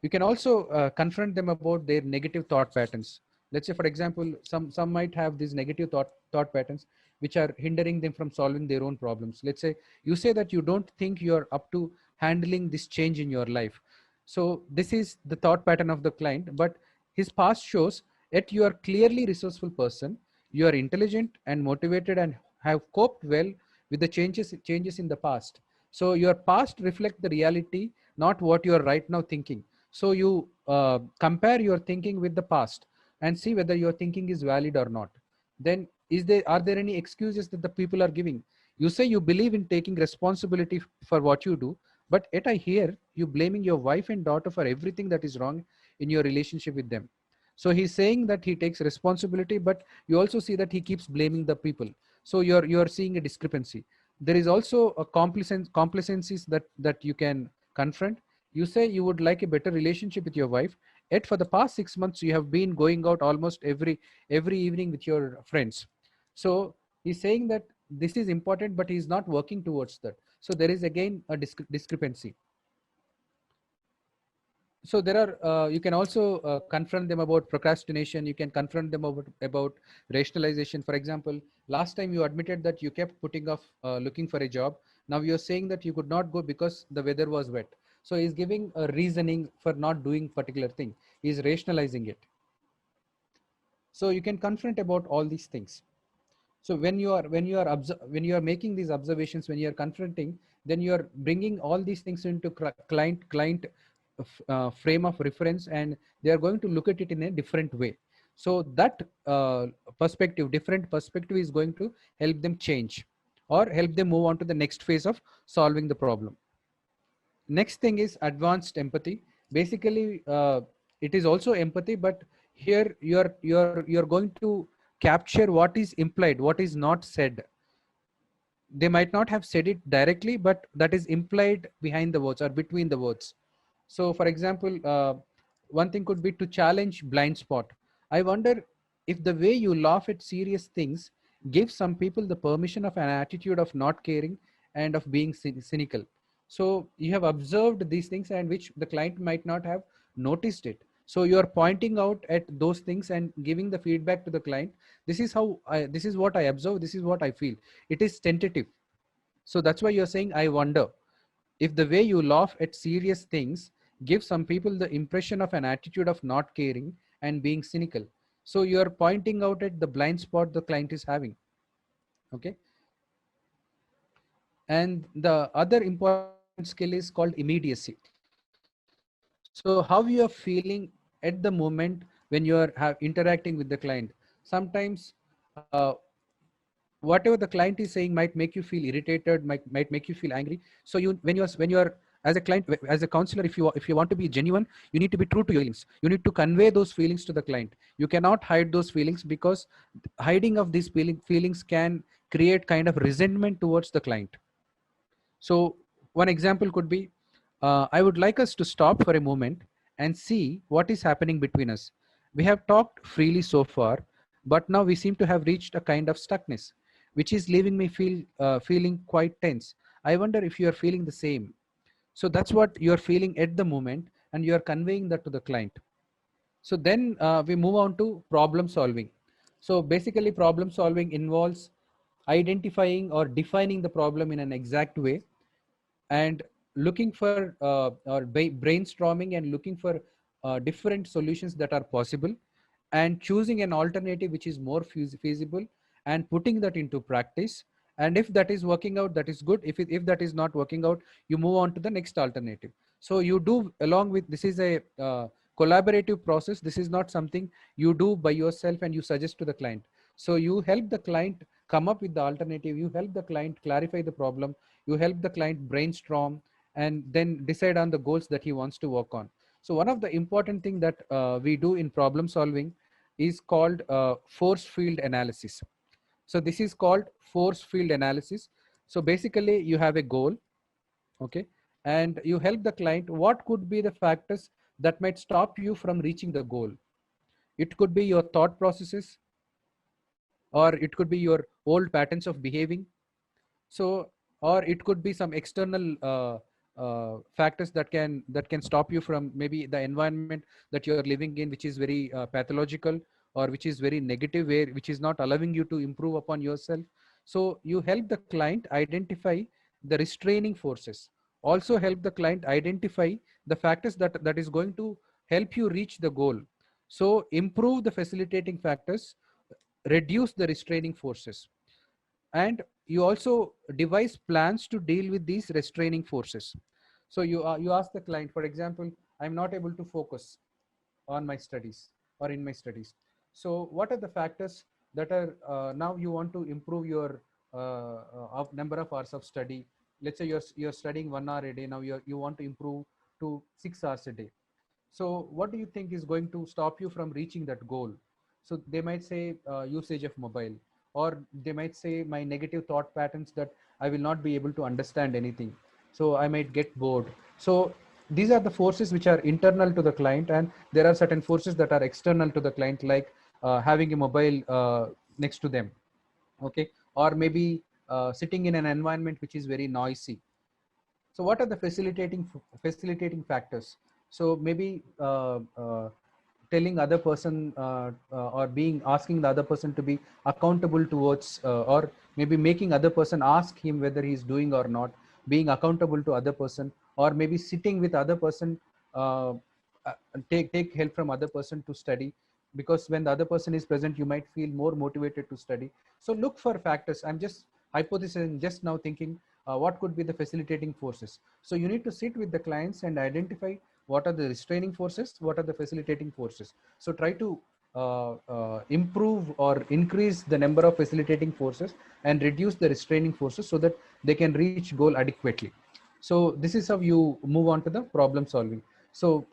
You can also confront them about their negative thought patterns. Let's say, for example, some might have these negative thought patterns which are hindering them from solving their own problems. Let's say you say that you don't think you're up to handling this change in your life. So this is the thought pattern of the client, but his past shows that you are clearly resourceful person. You are intelligent and motivated and have coped well with the changes in the past. So your past reflect the reality, not what you are right now thinking. So you compare your thinking with the past and see whether your thinking is valid or not. Then are there any excuses that the people are giving? You say you believe in taking responsibility for what you do, but yet I hear you blaming your wife and daughter for everything that is wrong in your relationship with them. So he's saying that he takes responsibility, but you also see that he keeps blaming the people. So you're seeing a discrepancy. There is also a complacencies that you can confront. You say you would like a better relationship with your wife, yet for the past 6 months you have been going out almost every evening with your friends. So he's saying that this is important, but he's not working towards that. So there is again a discrepancy. So there are you can also confront them about procrastination. You can confront them about rationalization. For example, last time you admitted that you kept putting off looking for a job. Now you're saying that you could not go because the weather was wet. So he's giving a reasoning for not doing particular thing. He's rationalizing it. So you can confront about all these things. So when you are making these observations, when you are confronting, then you are bringing all these things into client frame of reference, and they are going to look at it in a different way. So that different perspective is going to help them change or help them move on to the next phase of solving the problem. Next thing is advanced empathy. Basically, it is also empathy, but here you're going to capture what is implied, what is not said. They might not have said it directly, but that is implied behind the words or between the words. So for example, one thing could be to challenge blind spot. I wonder if the way you laugh at serious things gives some people the permission of an attitude of not caring and of being cynical. So you have observed these things and which the client might not have noticed it. So you are pointing out at those things and giving the feedback to the client. This is this is what I observe. This is what I feel. It is tentative. So that's why you're saying, I wonder if the way you laugh at serious things gives some people the impression of an attitude of not caring and being cynical. So you're pointing out at the blind spot the client is having. Okay. And the other important skill is called immediacy. So how you are feeling at the moment when you are interacting with the client. Sometimes whatever the client is saying might make you feel irritated, might make you feel angry. So when you are as a client, as a counselor, if you want to be genuine, you need to be true to your feelings. You need to convey those feelings to the client. You cannot hide those feelings, because hiding of these feelings can create kind of resentment towards the client. So one example could be, I would like us to stop for a moment and see what is happening between us. We have talked freely so far, but now we seem to have reached a kind of stuckness, which is leaving me feeling quite tense. I wonder if you are feeling the same. So that's what you are feeling at the moment, and you are conveying that to the client. So then we move on to problem solving. So basically, problem solving involves identifying or defining the problem in an exact way, and looking for brainstorming and looking for different solutions that are possible, and choosing an alternative which is more feasible, and putting that into practice. And if that is working out, that is good. If that is not working out, you move on to the next alternative. So you do along with, this is a collaborative process. This is not something you do by yourself and you suggest to the client. So you help the client come up with the alternative, you help the client clarify the problem, you help the client brainstorm, and then decide on the goals that he wants to work on. So one of the important thing that we do in problem solving is called force field analysis. So this is called force field analysis. So basically you have a goal, okay, and you help the client, what could be the factors that might stop you from reaching the goal. It could be your thought processes, or it could be your old patterns of behaving. So, or it could be some external factors that can stop you from, maybe the environment that you're living in, which is very pathological, or which is very negative, where which is not allowing you to improve upon yourself. So you help the client identify the restraining forces, also help the client identify the factors that is going to help you reach the goal. So improve the facilitating factors, reduce the restraining forces, and you also devise plans to deal with these restraining forces. So you ask the client, for example, I'm not able to focus on my studies or in my studies. So what are the factors that are, now you want to improve your number of hours of study. Let's say you're studying 1 hour a day. Now you want to improve to 6 hours a day. So what do you think is going to stop you from reaching that goal? So they might say usage of mobile, or they might say my negative thought patterns, that I will not be able to understand anything. So I might get bored. So these are the forces which are internal to the client, and there are certain forces that are external to the client, like having a mobile next to them, okay, or maybe sitting in an environment which is very noisy. So what are the facilitating factors? So maybe telling other person, or being asking the other person to be accountable towards, or maybe making other person ask him whether he is doing or not, being accountable to other person, or maybe sitting with other person, uh, take help from other person to study, because when the other person is present, you might feel more motivated to study. So look for factors. I'm just hypothesizing, just now thinking what could be the facilitating forces. So you need to sit with the clients and identify what are the restraining forces, what are the facilitating forces. So try to improve or increase the number of facilitating forces and reduce the restraining forces, so that they can reach goal adequately. So this is how you move on to the problem solving. So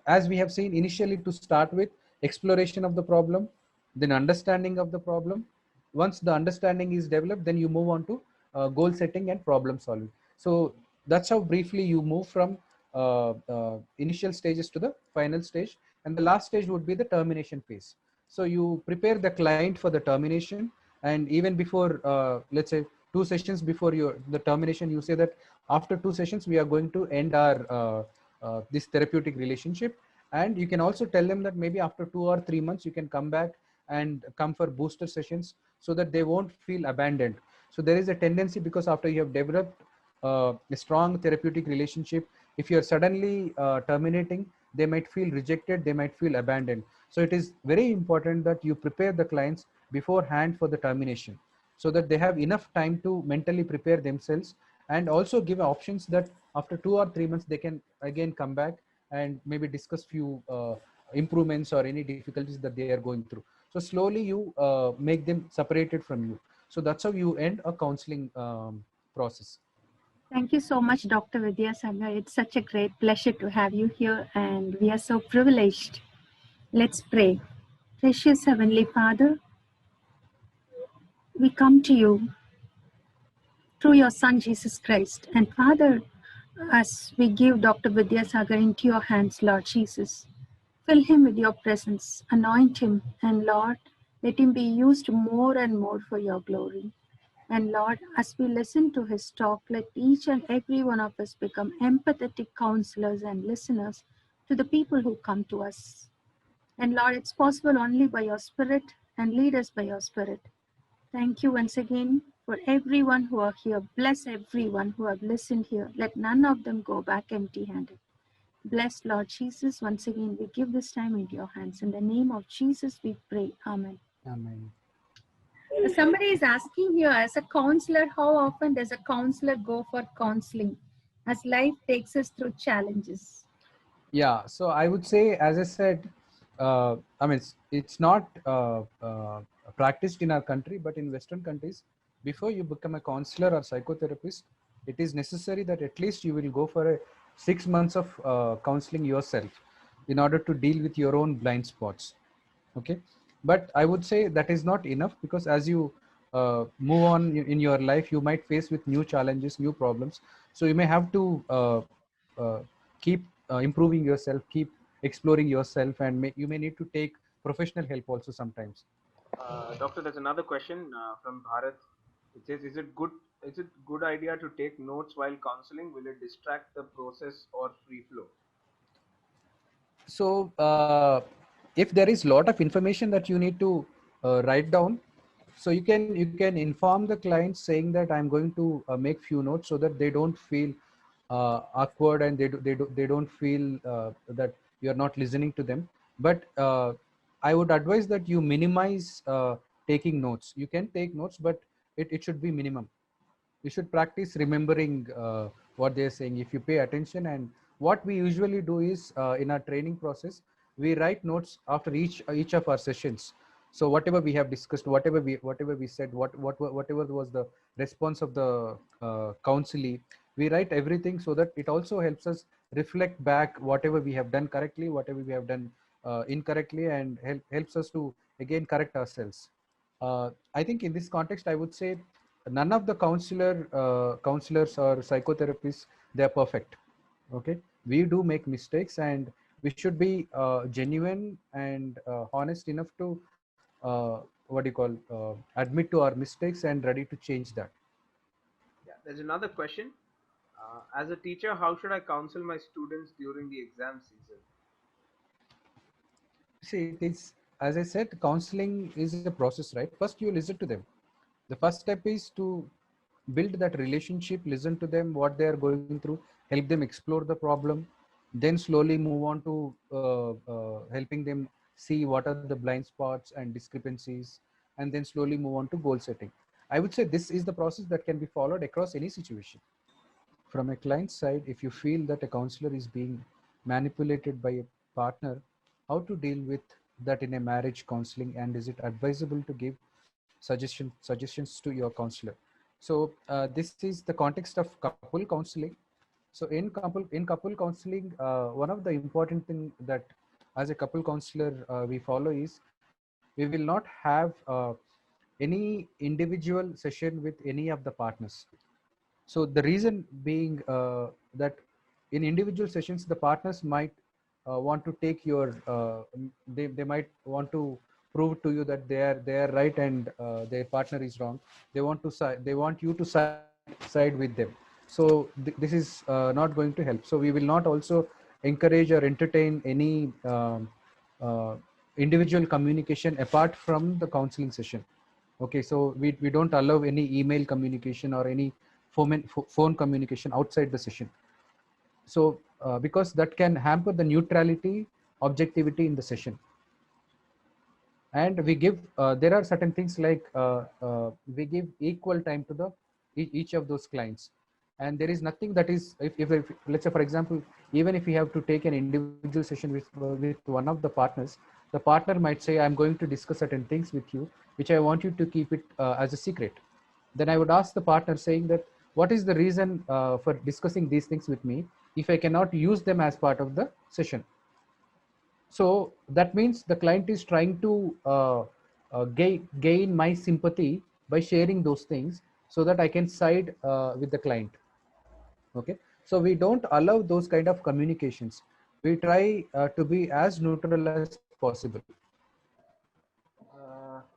as we have seen initially, to start with, exploration of the problem, then understanding of the problem. Once the understanding is developed, then you move on to goal setting and problem solving. So that's how briefly you move from initial stages to the final stage. And the last stage would be the termination phase. So you prepare the client for the termination, and even before, let's say 2 sessions before the termination, you say that after 2 sessions we are going to end our this therapeutic relationship. And you can also tell them that maybe after 2 or 3 months you can come back and come for booster sessions, so that they won't feel abandoned. So there is a tendency, because after you have developed a strong therapeutic relationship, if you're suddenly terminating, they might feel rejected, they might feel abandoned. So it is very important that you prepare the clients beforehand for the termination, so that they have enough time to mentally prepare themselves, and also give options that after 2 or 3 months they can again come back and maybe discuss few improvements or any difficulties that they are going through. So slowly you make them separated from you. So that's how you end a counseling process. Thank you so much, Dr. Vidyasagar. It's such a great pleasure to have you here, and we are so privileged. Let's pray. Precious Heavenly Father, we come to you through your Son, Jesus Christ. And Father, As we give Dr. Vidyasagar into your hands, Lord Jesus, fill him with your presence, anoint him, and Lord, let him be used more and more for your glory. And Lord, as we listen to his talk, let each and every one of us become empathetic counselors and listeners to the people who come to us. And Lord, it's possible only by your Spirit, and lead us by your Spirit. Thank you once again for everyone who are here. Bless everyone who have listened here. Let none of them go back empty handed. Bless Lord Jesus. Once again, we give this time into your hands. In the name of Jesus, we pray. Amen. Amen. Somebody is asking here, as a counselor, how often does a counselor go for counseling as life takes us through challenges? Yeah, so I would say, as I said, I mean, it's not practiced in our country, but in Western countries, before you become a counselor or psychotherapist, it is necessary that at least you will go for a 6 months of counseling yourself in order to deal with your own blind spots. Okay, but I would say that is not enough, because as you move on in your life, you might face with new challenges, new problems. So you may have to keep improving yourself, keep exploring yourself, and you may need to take professional help also sometimes. Doctor, there's another question from Bharat. It says, is it good idea to take notes while counseling? Will it distract the process or free flow? So if there is lot of information that you need to write down, so you can inform the client saying that I'm going to make few notes, so that they don't feel awkward, and they don't feel that you're not listening to them. But I would advise that you minimize taking notes. You can take notes, but it should be minimum. You should practice remembering what they're saying if you pay attention. And what we usually do is, in our training process, we write notes after each of our sessions. So whatever we have discussed, whatever we said, whatever was the response of the counselee, we write everything, so that it also helps us reflect back whatever we have done correctly, whatever we have done incorrectly, and helps us to again correct ourselves. I think in this context, I would say none of the counselors or psychotherapists, they are perfect. Okay, we do make mistakes, and we should be genuine and honest enough to what do you call admit to our mistakes and ready to change that. Yeah, there's another question. As a teacher, how should I counsel my students during the exam season? See, it is, as I said, counseling is a process, right? First you listen to them. The first step is to build that relationship, listen to them, what they are going through, help them explore the problem, then slowly move on to helping them see what are the blind spots and discrepancies, and then slowly move on to goal setting. I would say this is the process that can be followed across any situation. From a client side, if you feel that a counselor is being manipulated by a partner, how to deal with that in a marriage counseling, and is it advisable to give suggestions to your counselor? So this is the context of couple counseling. So in couple counseling, one of the important thing that as a couple counselor we follow is, we will not have any individual session with any of the partners. So the reason being that in individual sessions, the partners might want to take your, they might want to prove to you that they are right, and their partner is wrong. They want you to side with them. So this is not going to help. So we will not also encourage or entertain any uh, individual communication apart from the counseling session. Okay, so we don't allow any email communication or any phone communication outside the session. So because that can hamper the neutrality, objectivity in the session. And we give there are certain things like we give equal time to the each of those clients. And there is nothing that is, if let's say for example, even if we have to take an individual session with one of the partners, the partner might say, I'm going to discuss certain things with you which I want you to keep it as a secret. Then I would ask the partner saying that, what is the reason for discussing these things with me if I cannot use them as part of the session? So that means the client is trying to gain my sympathy by sharing those things, so that I can side with the client. Okay, So we don't allow those kind of communications. We try to be as neutral as possible.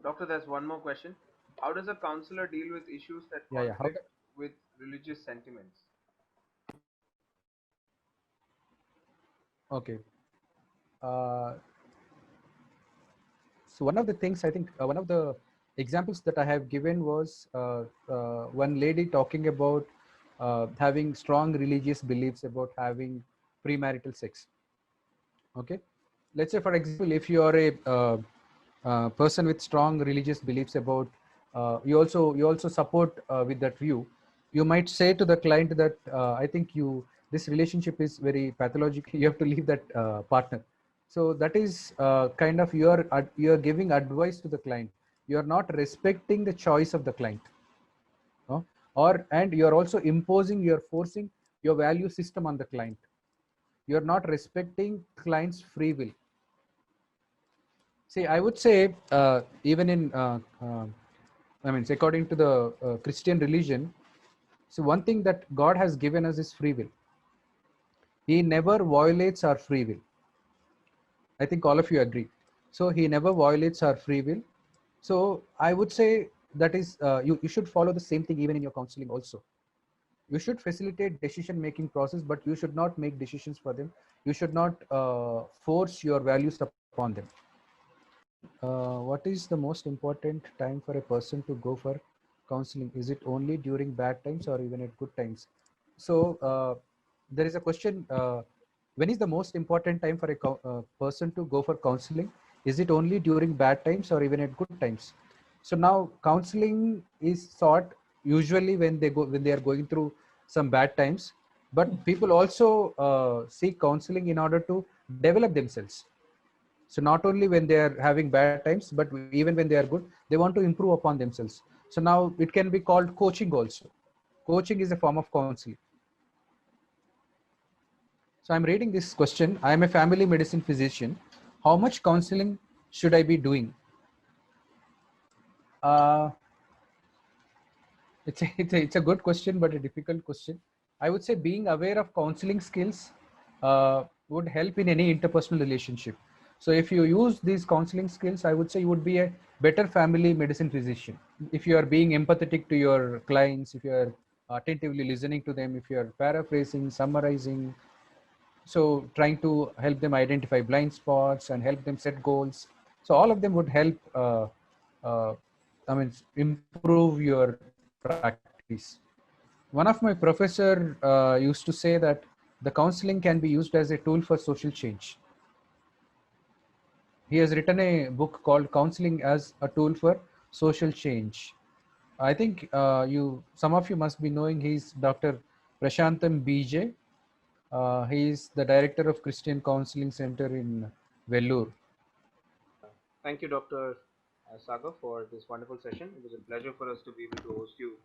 Doctor, there's one more question. How does a counselor deal with issues that Yeah, yeah. conflict with religious sentiments? Okay. Uh, so one of the things, I think one of the examples that I have given was one lady talking about having strong religious beliefs about having premarital sex. Okay, let's say for example, if you are a person with strong religious beliefs about you also support with that view, you might say to the client that I think this relationship is very pathological. You have to leave that partner. So that is kind of you're giving advice to the client. You're not respecting the choice of the client, no? And you're also you're forcing your value system on the client. You're not respecting client's free will. See, I would say even in I mean, according to the Christian religion, so one thing that God has given us is free will. He never violates our free will. I think all of you agree. So he never violates our free will. So I would say that is you should follow the same thing even in your counseling also. You should facilitate decision making process, but you should not make decisions for them. You should not force your values upon them. What is the most important time for a person to go for counseling? Is it only during bad times or even at good times? So there is a question, when is the most important time for a person to go for counseling? Is it only during bad times or even at good times? So now counseling is sought usually when they are going through some bad times, but people also seek counseling in order to develop themselves. So not only when they are having bad times, but even when they are good, they want to improve upon themselves. So now it can be called coaching also. Coaching is a form of counseling. So I'm reading this question. I am a family medicine physician. How much counseling should I be doing? Uh, it's a good question, but a difficult question. I would say being aware of counseling skills would help in any interpersonal relationship. So if you use these counseling skills, I would say you would be a better family medicine physician. If you are being empathetic to your clients, if you are attentively listening to them, if you are paraphrasing, summarizing, so trying to help them identify blind spots and help them set goals. So all of them would help uh, I mean improve your practice. One of my professor used to say that the counseling can be used as a tool for social change. He has written a book called Counseling as a Tool for Social Change. I think some of you must be knowing he's Dr. Prashantham BJ. He is the director of Christian Counseling Center in Vellore. Thank you, Dr. Sagar, for this wonderful session. It was a pleasure for us to be able to host you